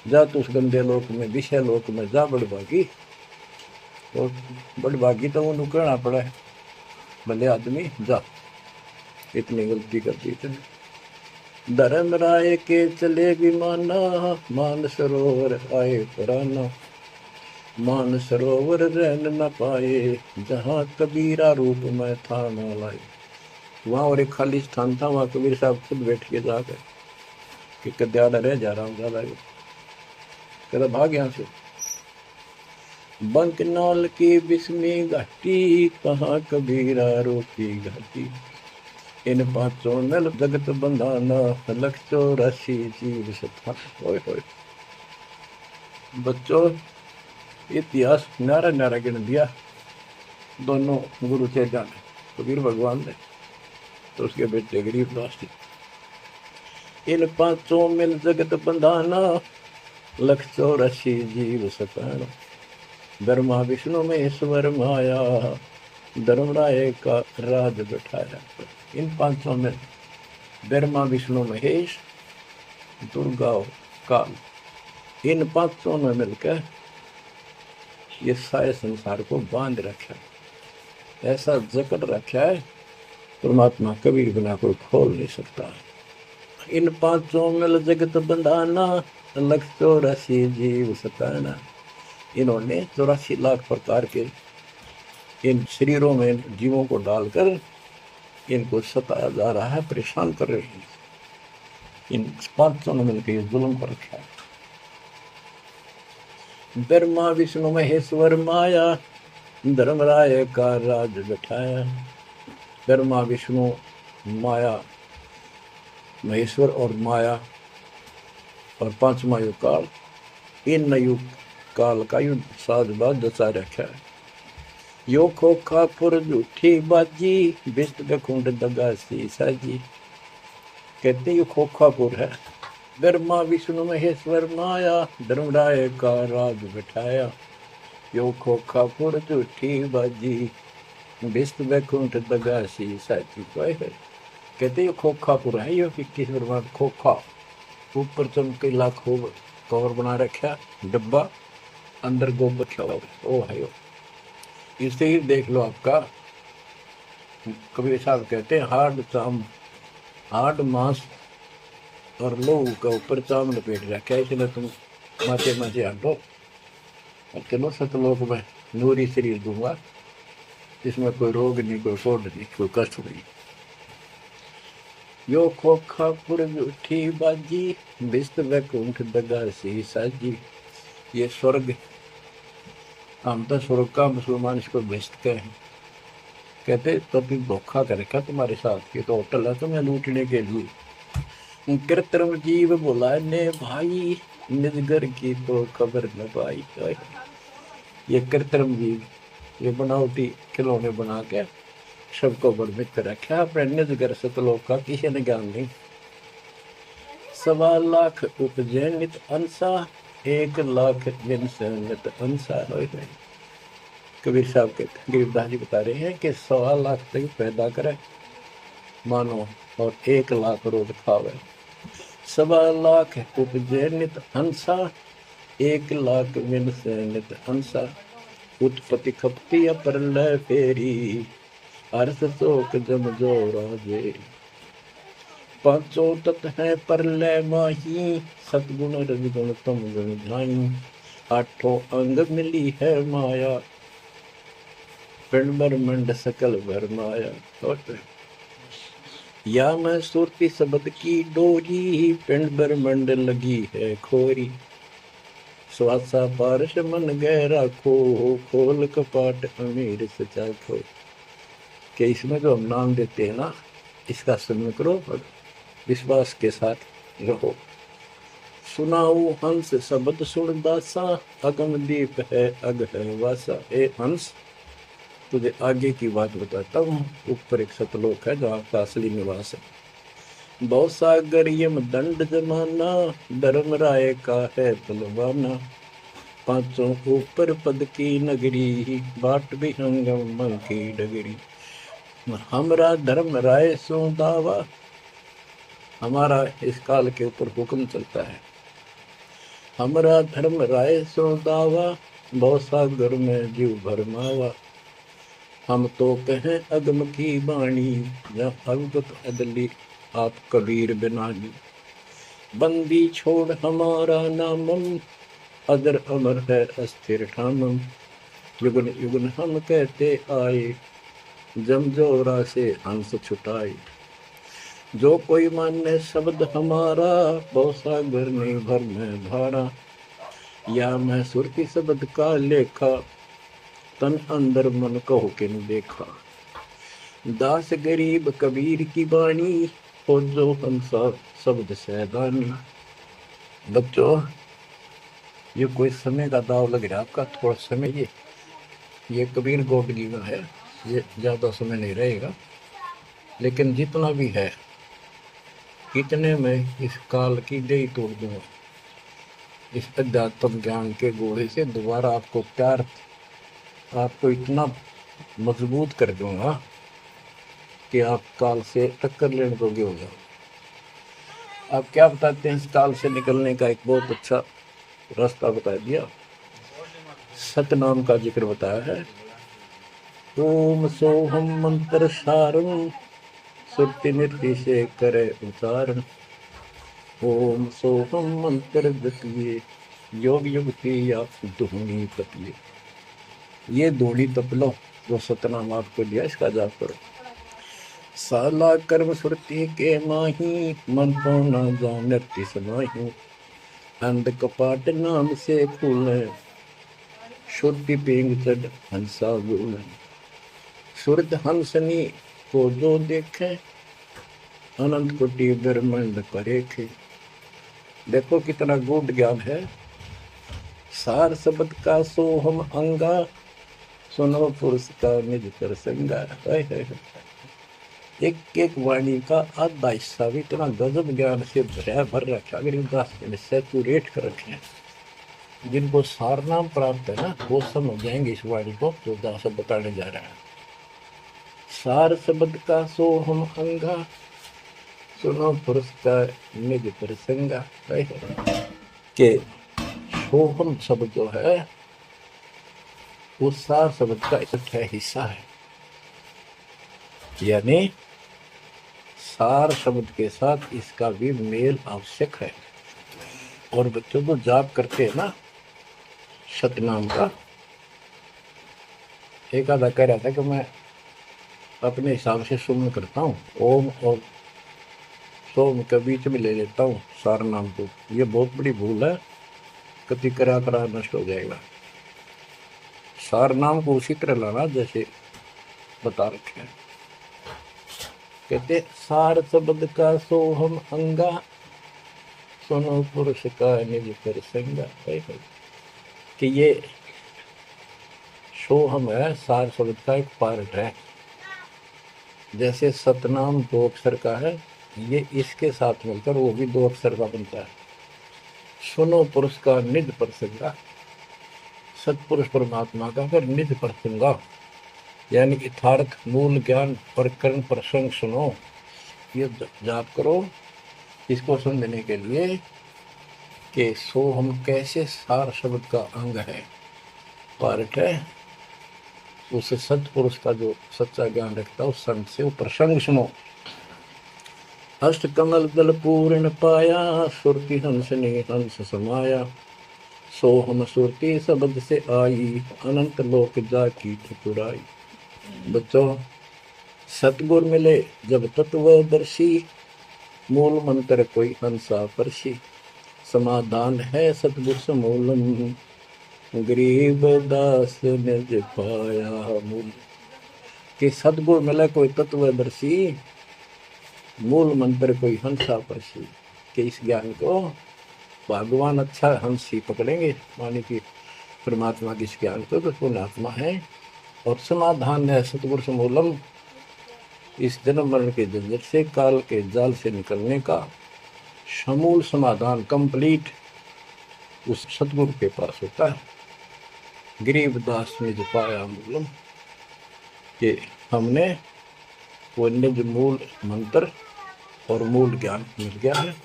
जा तू उस गंदे लोक में, विषय लोक में जा बड़ भागी। और बड़ भागी तो वो कहना पड़ा है, भले आदमी जा, इतनी गलती कर दी तुमने। धर्म राय के चले विमाना, मान सरोवर आए पुराना। मान सरोवर रहन न पाए, जहाँ कबीरा रूप में था न लाए। वहां और एक खाली स्थान था, वहां कबीर साहब खुद बैठ के जाकर कि कद्याला रह जा रहा हूँ ज्यादा, कहता भाग यहाँ से। बंकनाल की बिस्मी घाटी, कहाँ कबीरा रोकी घाटी। इन पांचों नल जगत बंधाना, लख 84 जीव सथा। होय होय। बच्चों, इतिहास नारा नारा गिन दिया दोनों गुरु चेला ने, कबीर भगवान ने तो उसके बेटे गरीबदास जी। इन पांचों मिल जगत बंधाना, लख 84 जीव सताना। ब्रह्मा विष्णु महेश्वर माया, धर्मराय का राज बैठाया। इन पांचों में ब्रह्मा विष्णु महेश दुर्गा और काल, इन पांचों ने मिलकर ये सारे संसार को बांध रखा है, ऐसा जकड़ रखा है परमात्मा कबीर बिना कोई खोल नहीं सकता। इन पांचों मिल जगत बंधाना, लख 84 जीव सताना। इन्होंने 84 लाख प्रकार के इन शरीरों में जीवों को डालकर इनको सताया जा रहा है, परेशान कर रहे हैं। इन पांचों ने मिलकर ये जुल्म कर रखा है। ब्रह्मा विष्णु महेश्वर माया, धर्मराय का राज बैठाया। ब्रह्मा विष्णु माया, महेश्वर और माया और पांचवा युग काल, इन युग काल का युद्ध साजबाज दसा रखा है। यो खोखा पुर झूठी बाजी, बिस्त बखुंड दगासी साजी। कहते ये खोखापुर है। ब्रह्मा विष्णु महेश्वर माया, धर्मराय का राज बैठाया। यो खोखापुर झूठी बाजी, बिस्त बखुंड दगासी साजी। कहते ये खोखापुर है, यो 21 ब्रह्मांड खोखा, ऊपर चमकीला खूब कवर बना रखा, डब्बा अंदर गोबर रखा हुआ, ओ है यो। इसे ही देख लो आपका कबीर साहब कहते हैं हार्ड चाम, हार्ड मांस और लोहू का ऊपर चाम लपेट रखा है, इसलिए तुम माचे माचे हटो और चलो सतलोक में नूरी शरीर दूंगा, इसमें कोई रोग नहीं, कोई फोड़ नहीं, कोई कष्ट नहीं। यो खोखा पुर उठी बाजी, बिस्त वैकुंठ दगासी साजी। ये स्वर्ग, हम तो स्वर्ग का मुसलमान इसको बेस्ट कहें। कहते तो भी धोखा कर रखा तुम्हारे साथ, ये तो होटल है तुम्हें लूटने के लिए। कृत्रिम जीव बोला ने भाई, निजगर की तो खबर न पाई। ये कृत्रिम जीव, ये बनावटी खिलौने बना के सबको भ्रमित कर रखा, अपने निजगर सतलोक का किसी ने ज्ञान नहीं। 1.25 लाख उपजे नित अंसा, 1 लाख दिन से नित अंसा। कबीर साहब कहते, गरीबदास जी बता रहे हैं कि 1.25 लाख तक पैदा करे मानो और 1 लाख रोज खावे। 1.25 लाख उपजे नित हंसा, 1 लाख दिन से नित हंसा। उत्पत्ति खपती अप्रलय फेरी, अर्थ शोक जम जो राजे। पांचों तत् है प्रलय माही, सतगुण रजगुण तम गुण ढाई। 8 अंग मिली है माया, पिंड ब्रह्मंड सकल भरमाया। या मैं सुरती शब्द की डोरी, पिंड ब्रह्मंड लगी है खोरी। श्वासा पारस मन गहरा खो, खोल कपाट अमीर सचा खो। कि इसमें जो हम नाम देते हैं ना, इसका स्मरण करो और विश्वास के साथ रहो। सुनाऊ हंस शब्द सुन दासा, अगम दीप है अग है वासा। ए हंस, तुझे आगे की बात बताता हूँ। ऊपर एक सतलोक है जहाँ का असली निवास है। बहुत सागर यम दंड जमाना, धर्म राय का है तलवाना। पांचों ऊपर पद की नगरी, बाट भी हंगम की डगरी। हमरा धर्म राय सो दावा, हमारा इस काल के ऊपर हुक्म चलता है। हमरा धर्म राय सो दावा, भव सागर में जीव भरमावा। हम तो कहें अगम की वाणी, जहाँ अवगत अदली आप कबीर बिनानी। बंदी छोड़ हमारा नामम, अदर अमर है अस्थिर ठामम। युगन युगन हम कहते आए, जमजोरा से हंस छुटाए। जो कोई माने शब्द हमारा, बहु सागर में भर में धारा। या मैं सुरती शब्द का लेखा, तन अंदर मन कहो किन देखा। दास गरीब कबीर की बाणी, हो जो हंसा शब्द सैदानी। बच्चों, ये कोई समय का दाव लग रहा है आपका, थोड़ा समय ये कबीर गोडगी का है, ये ज़्यादा समय नहीं रहेगा। लेकिन जितना भी है, इतने में इस काल की दही तोड़ दूंगा। इस अध्यात्म ज्ञान के घोड़े से दोबारा आपको प्यार, आपको इतना मजबूत कर दूंगा कि आप काल से टक्कर लेने योग्य हो जाओ। आप क्या बताते हैं, इस काल से निकलने का एक बहुत अच्छा रास्ता बता दिया। सतनाम का जिक्र बताया है। ओम सोहम मंत्र सारम, सुरति नृत्य से करे उच्चारण। ओम सोहम मंत्र जपिए, योग युक्ति या धूनी तपिए। ये धूनी तप लो, जो सतनाम आपको दिया, इसका जाप करो। साला कर्म सुरति के माही, मन को न जान नृत्य समाही। अंध कपाट नाम से खुले, शुद्धि पेंग चढ़ हंसा गुण। सुरत हंसनी को जो देखे, अनंत कोटि ब्रह्मांड परेखे। देखो कितना गूढ़ ज्ञान है। सार शब्द का सोहम अंगा, सुनो पुरुष का निज कर संगा। एक एक वाणी का आधा हिस्सा भी इतना गजब ज्ञान से भर रखा, अगर दास सेचुरेट कर रखे हैं। जिनको सार नाम प्राप्त है ना, वो समझ जाएंगे इस वाणी को जो दास बताने जा रहा है। सार शब्द का सोहम अंगा, सुनो पुरुष का निज प्रसंगा। के सोहम शब्द जो है, वो सार शब्द का इकट्ठा हिस्सा है। यानी सार शब्द के साथ इसका भी मेल आवश्यक है। और बच्चों को जाप करते हैं ना सतनाम का, एक आधा कह रहा था कि मैं अपने हिसाब से सुमन करता हूँ, ओम और सोम के बीच में ले लेता हूँ सार नाम को। ये बहुत बड़ी भूल है, कति करा करा नष्ट हो जाएगा। सार नाम को उसी तरह लाना जैसे बता रखे हैं। कहते सार शब्द का सोहम अंगा, सुनो पुरुष का निज कर संगा। कि ये सोहम है, सार शब्द का एक पार्ट है। जैसे सतनाम 2 अक्षर का है, ये इसके साथ मिलकर वो भी 2 अक्षर का बनता है। सुनो पुरुष का निज प्रसंगा, सतपुरुष परमात्मा का फिर निज प्रसंगा, यानी यथार्थ मूल ज्ञान प्रकरण प्रसंग सुनो। ये जाप करो इसको समझने के लिए कि सोहम कैसे सार शब्द का अंग है, पार्ट है। उस सतपुरुष का जो सच्चा ज्ञान रखता है, उस संत से वो प्रसंग सुनो। अष्ट कमल दल पूर्ण पाया, सुरति हंस ने हंस समाया। सोहम सुरति शब्द से आई, अनंत लोक जाकी ठकुराई। बच्चों, सतगुर मिले जब तत्वदर्शी, मूल मंत्र कोई हंसा परसी। समाधान है सतगुर समूलम, गरीब दास निज पाया मूल। कि सतगुर मिले कोई तत्वदर्शी, मूल मंत्र कोई हंसा परसी। कि इस ज्ञान को भगवान अच्छा हंस ही पकड़ेंगे, मानी कि परमात्मा की इस ज्ञान को तो पुण्यात्मा है। और समाधान है सतगुर समूलम, इस जन्म मरण के झंझट से, काल के जाल से निकलने का समूल समाधान, कंप्लीट उस सतगुरु के पास होता है। गरीबदास ने जो पाया मूलम, कि हमने वो निज मूल मंत्र और मूल ज्ञान मिल गया है,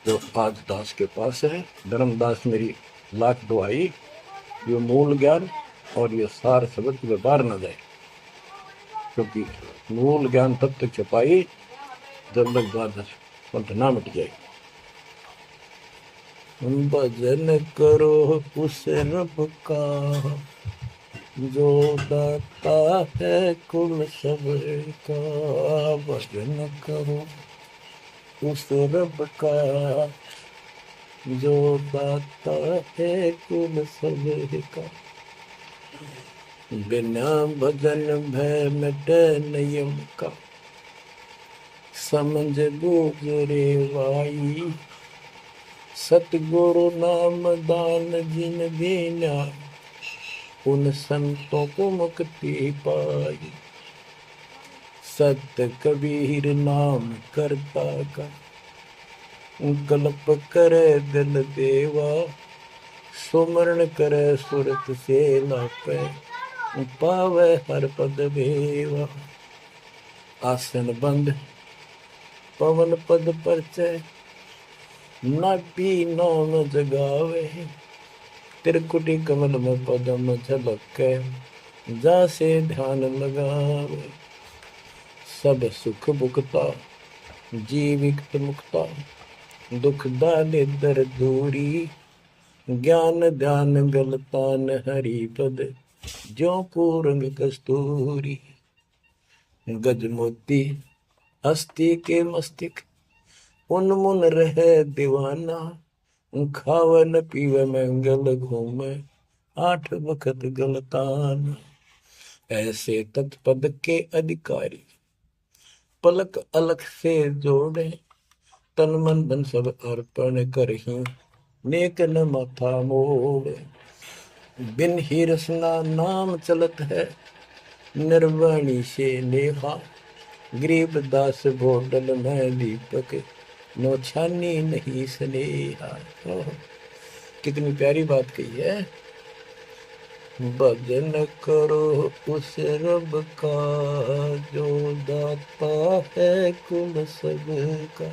जो आज दास के पास है। धर्मदास मेरी लाख दुआई, ये मूल ज्ञान और ये सार शब्द में बाहर न जाए, क्योंकि मूल ज्ञान तब तक छपाई जब तक द्वादश पंथ ना मिट जाए। भजन करो उस रब का जो दाता है कुल सबका, भजन करो उस रब का जो दाता है कुल सबका। बिना भजन भय मिटे नियम का, समझ बूझ रे भाई, सतगुरु नाम दान जिन दीना, उन संतों को मुक्ति पाई। सत कबीर नाम करता का, कल्प करे दिल देवा, सुमरण करे सुरत से लापे, पावे हर पद भेवा। आसन बंद पवन पद परचय, नाभि नाम जगावे, त्रिकुटी कमल में पदम झलके, जासे ध्यान लगावे। सब सुख भुगता जीवित मुक्ता, दुख दाने दर दूरी, ज्ञान ध्यान गलतान हरि पद, ज्यों पूरंग कस्तूरी। गज मोती अस्थि के मस्तिष्क, उन्मुन रहे दीवाना, खावे न पीवे मंगल घूमे, 8 वक्त गलतान। ऐसे तत्पद के अधिकारी, पलक अलख से जोड़े, तन मन धन सब अर्पण करही, नेक न माथा मोड़े। बिन ही रसना नाम चलत है, निर्वाणी से नेहा, गरीबदास भोडल में दीपक, नो छानी नहीं स्नेहा। कितनी प्यारी बात कही है। भजन करो उस रब का जो दाता है कुल सबका,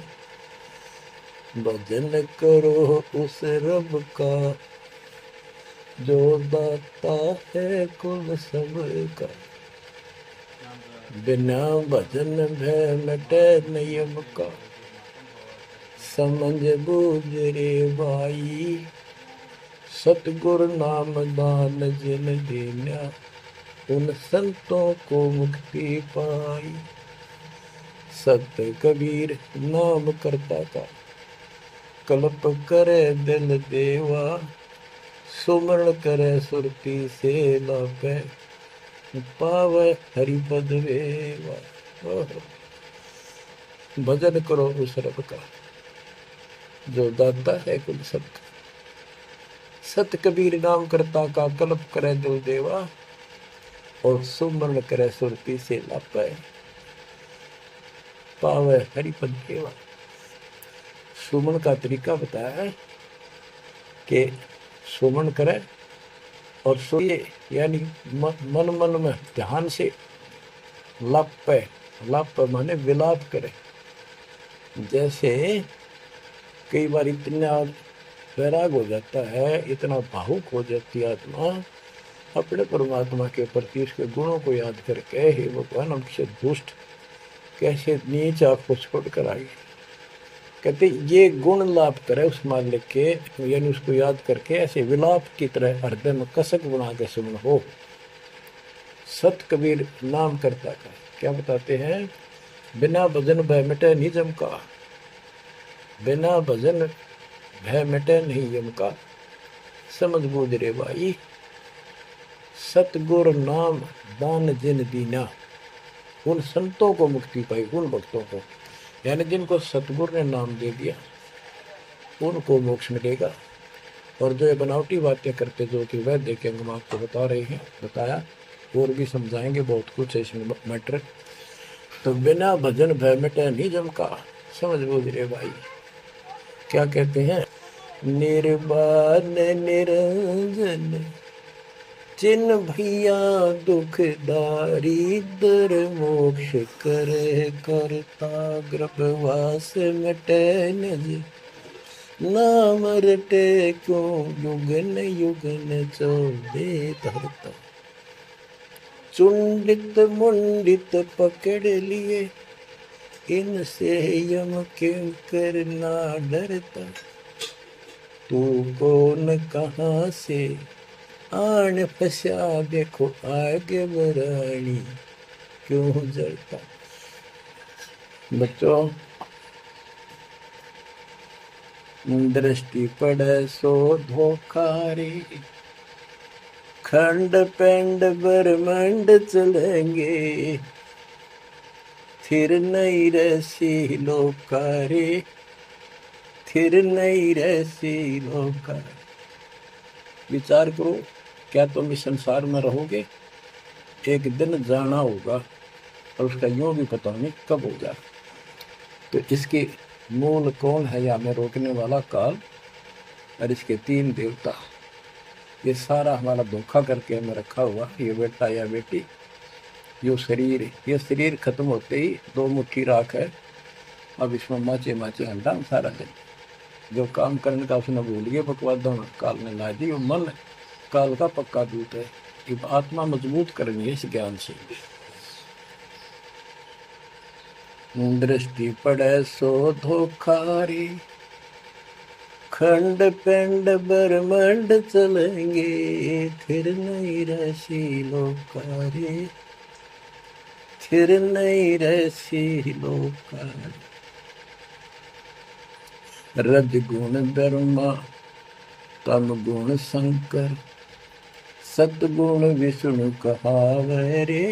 भजन करो उस रब का जो दाता है कुल सबका। बिना भजन भय मिटे नियम का, समझ बूझ रे भाई, सतगुरु नाम दान जिन दीना, उन संतों को मुक्ति पाई। सत कबीर नाम करता का, कल्प करे दिल देवा, सुमरण करे सुरती से लापे, पावे हरिपद वेवा। भजन करो उस रब का जो दाता है कुल सबका। सत कबीर नाम करता का, कल्प करे दिल देवा, और सुमरण करे सुरती से लापे, पावे हरिपद वेवा। सुमन का तरीका बताया है कि सुमन करे और सोए, यानी मन मन में ध्यान से लाप माने विलाप करे। जैसे कई बार इतना वैराग हो जाता है, इतना भावुक हो जाती है आत्मा अपने परमात्मा के प्रति, उसके गुणों को याद करके, हे भगवान हमसे दुष्ट कैसे नीच आपको छोड़ कर आई। कहते ये गुण लाप करे उस मालिक के, यानी उसको याद करके ऐसे विलाप की तरह हृदय में कसक बना के सुन हो। सत कबीर नाम करता का क्या बताते हैं, बिना भजन भय मिटे निजम का, बिना भजन भय मिटे नहीं यम का, समझ बूझ रे भाई, सतगुरु नाम दान जिन दीना, उन संतों को मुक्ति पाई, उन भक्तों को, यानी जिनको सतगुरु ने नाम दे दिया उनको मोक्ष मिलेगा। और जो ये बनावटी बातें करते जो कि वह देखे हम आपको बता रहे हैं, बताया, और भी समझाएंगे बहुत कुछ है इसमें मैटर। तो बिना भजन भय मिटे निजम का, समझ बूझ रे भाई। क्या कहते हैं, निर्वाण निरंजन चिन्ह भैया दुख दारिद्र मोक्ष करे करता गर्भवास मिटे निज नाम रटे क्यों युगन युगन चौदे धरता चुंडित मुंडित पकड़ लिए इनसे यम क्यों करना डरता तू कौन कहाँ से आन फसा देखो आगे बरानी क्यों जलता। बच्चों दृष्टि पड़े सो धोखा रे खंड पेंड ब्रह्मांड चलेंगे फिर नहीं रसी लोकारे फिर नहीं रसी लोकारे। विचार करो, क्या तुम इस संसार में रहोगे? एक दिन जाना होगा और उसका यूं भी पता नहीं कब होगा। तो इसके मूल कौन है या हमें रोकने वाला? काल और इसके तीन देवता। ये सारा हमारा धोखा करके हमें रखा हुआ। ये बेटा या बेटी, ये शरीर खत्म होते ही दो मुट्ठी राख है। अब इसमें माचे माचे हंडा सारा दिन जो काम करने का उसने भूल गया बकवादों में काल ने ला दी। वो मन काल का पक्का दूत है। ये आत्मा मजबूत करनी है इस ज्ञान से। दृष्टि पड़े सो धोखारी खंड पेंड ब्रह्मांड चलेंगे फिर नहीं रसी लोकारे फिर नहीं रसी लोकारे। रज गुण ब्रह्मा तम गुण शंकर सतगुण विष्णु कहावे रे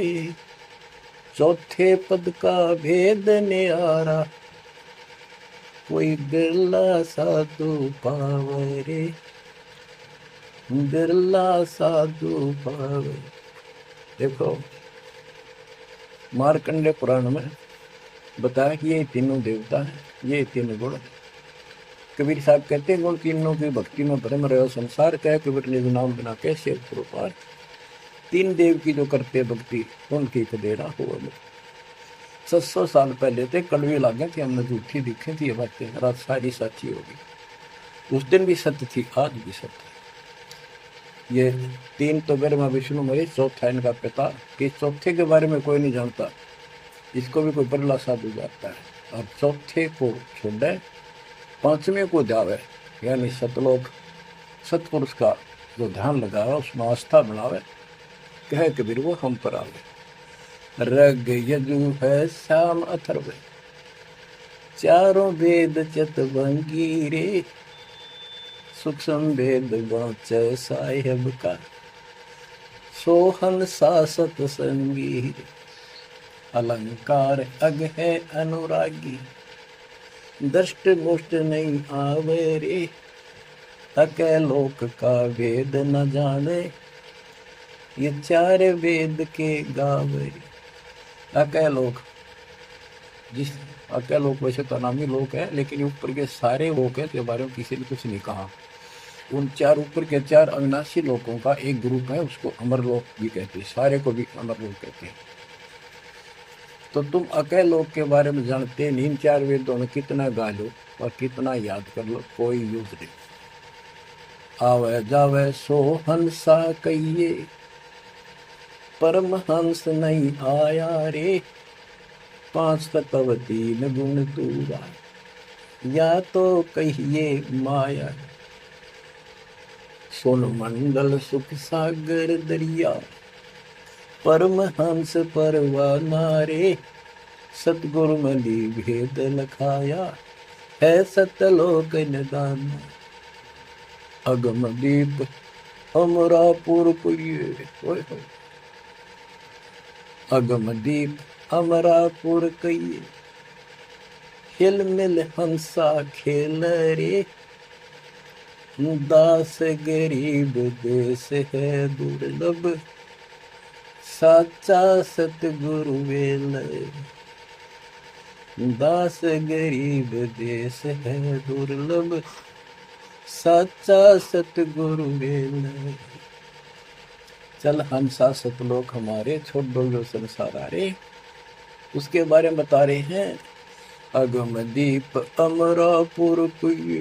चौथे पद का भेद न्यारा कोई बिरला साधु पावे रे बिरला साधु पावे। देखो मार्कंडे पुराण में बताया कि ये तीनों देवता हैं, ये तीन गुण। कबीर साहब कहते हैं गुण तीनों की भक्ति में भ्रम रहे संसार कह कबीर निज नाम बिना कैसे पार। तीन देव की जो करते भक्ति उनकी कदेरा हो। 700 साल पहले थे कड़वे लागे थे, हमने झूठी दिखी थी ये बातें, रात सारी सच्ची होगी। उस दिन भी सत्य थी, आज भी सत्य। ये तीन तो ब्रह्मा विष्णु महेश, चौथा इनका पिता। कि चौथे के बारे में कोई नहीं जानता, इसको भी कोई बरला साधु जाता है। और चौथे को छोड़े पांचवें को जावे, यानी सतलोक सतपुरुष का जो ध्यान लगावे उसमें आस्था बनावे। कहे कबीर वो हम पर आवे। रग यजु है श्याम अथर्व चारों वेद चतुर्भंगी रे सूक्ष्म वेद वाचे साहेब का सोहन सासत संगी अलंकार अग है अनुरागी दृष्ट मुष्ट नहीं आवे रे अके लोक का वेद न जाने ये चार वेद के गावे। अके लोक, जिस अके लोक वैसे तो नामी लोक है, लेकिन ऊपर के सारे लोक है के बारे में किसी ने कुछ नहीं कहा। उन चार ऊपर के चार अविनाशी लोकों का एक ग्रुप है, उसको अमर लोक भी कहते हैं, सारे को भी अमर लोक कहते हैं। तो तुम अके लोक के बारे में जानते नहीं। इन चार वेदों में कितना गा लो और कितना याद कर लो, कोई यूज नहीं। आवे जावे सो हंसा कहिए परमहंस नहीं आया रे 5 तत्व 3 गुण तूरा या तो कहिए माया। सोन मंडल सुख सागर दरिया परमहंस परवाना रे सतगुरु मलि भेद लखाया है सतलोक निदान। अगम दीप अमरापुर कुये अगम दीप अमरापुर कहिए हिल मिल हंसा खेल रे दास गरीब देश है दुर्लभ साचा सतगुरु वेल। दास गरीब देश है दुर्लभ साचा सतगुरु मिले। चल हंसा सतलोक हमारे, छोड़ दो जो संसार रे। उसके बारे में बता रहे हैं। अगम दीप अमरापुर पुई,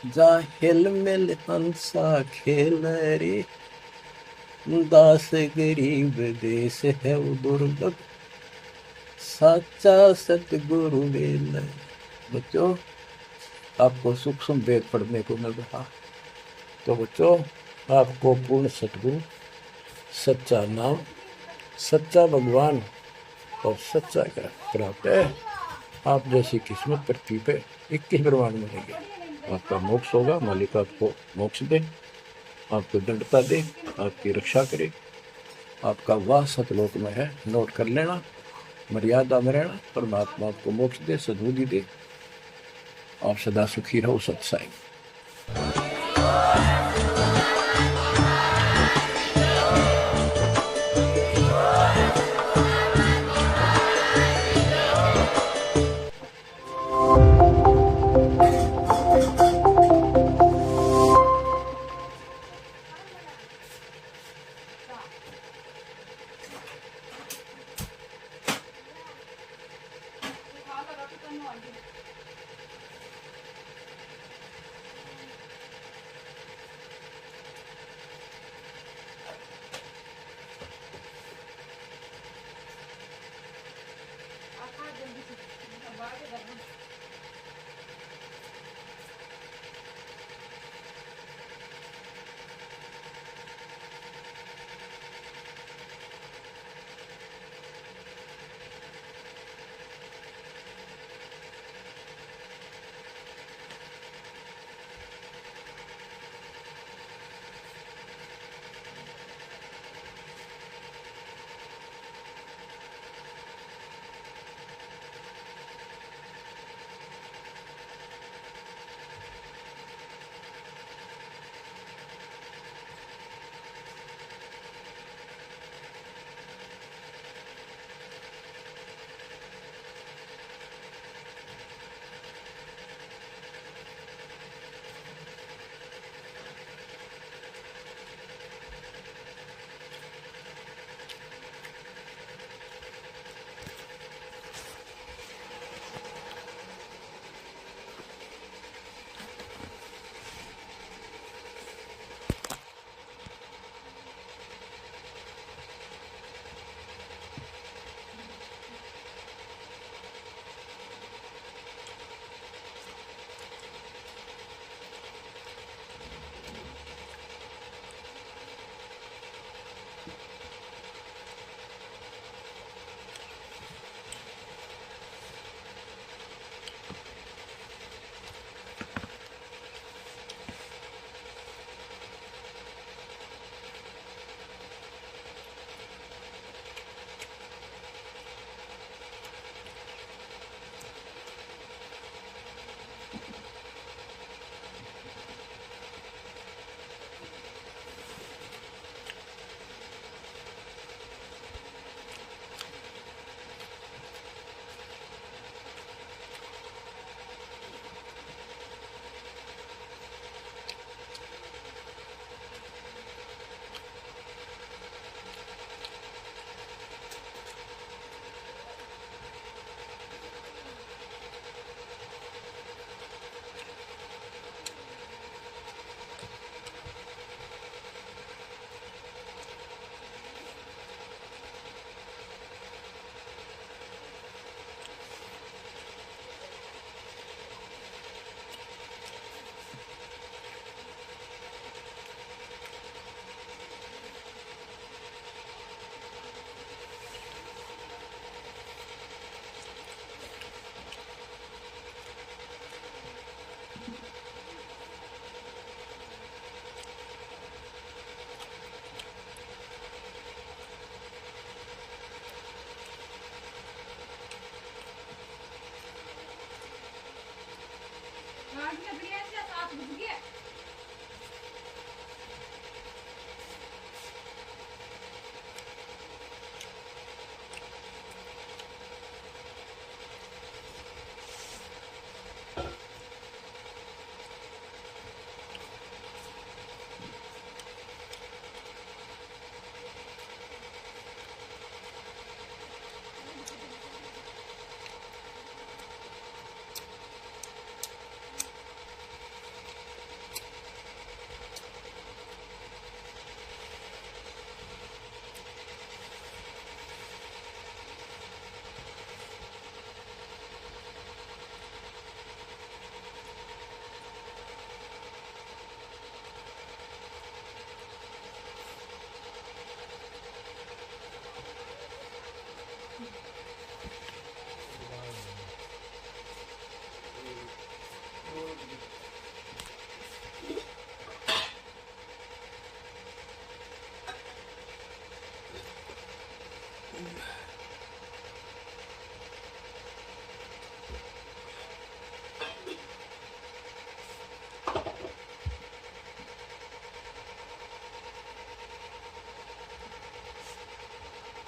जा हिल मिल हंसा खेल रे। दास गरीब देश है वो दुर्लभ, साचा सतगुरु मिले। बच्चों, आपको सूक्ष्म वेद पढ़ने को मिल रहा। तो बच्चों, आपको पूर्ण सतगुरु, सच्चा नाम, सच्चा भगवान और सच्चा प्राप्त है। आप जैसी किस्मत पृथ्वी पे 21 ब्रह्मांड मिलेंगे। आपका मोक्ष होगा, मालिक आपको मोक्ष दे, आपको दंडता दे, आपकी रक्षा करे। आपका वाह सतलोक में है, नोट कर लेना। मर्यादा में रहना, परमात्मा आपको मोक्ष दे, सद्बुद्धि दे। आप सदा सुखी रहो। सत्साई।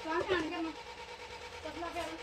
कहाँ से आने का मैं पतला कर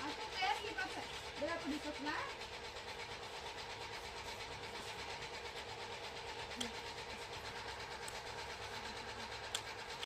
Aku kayak lipat, berapa di sebelah?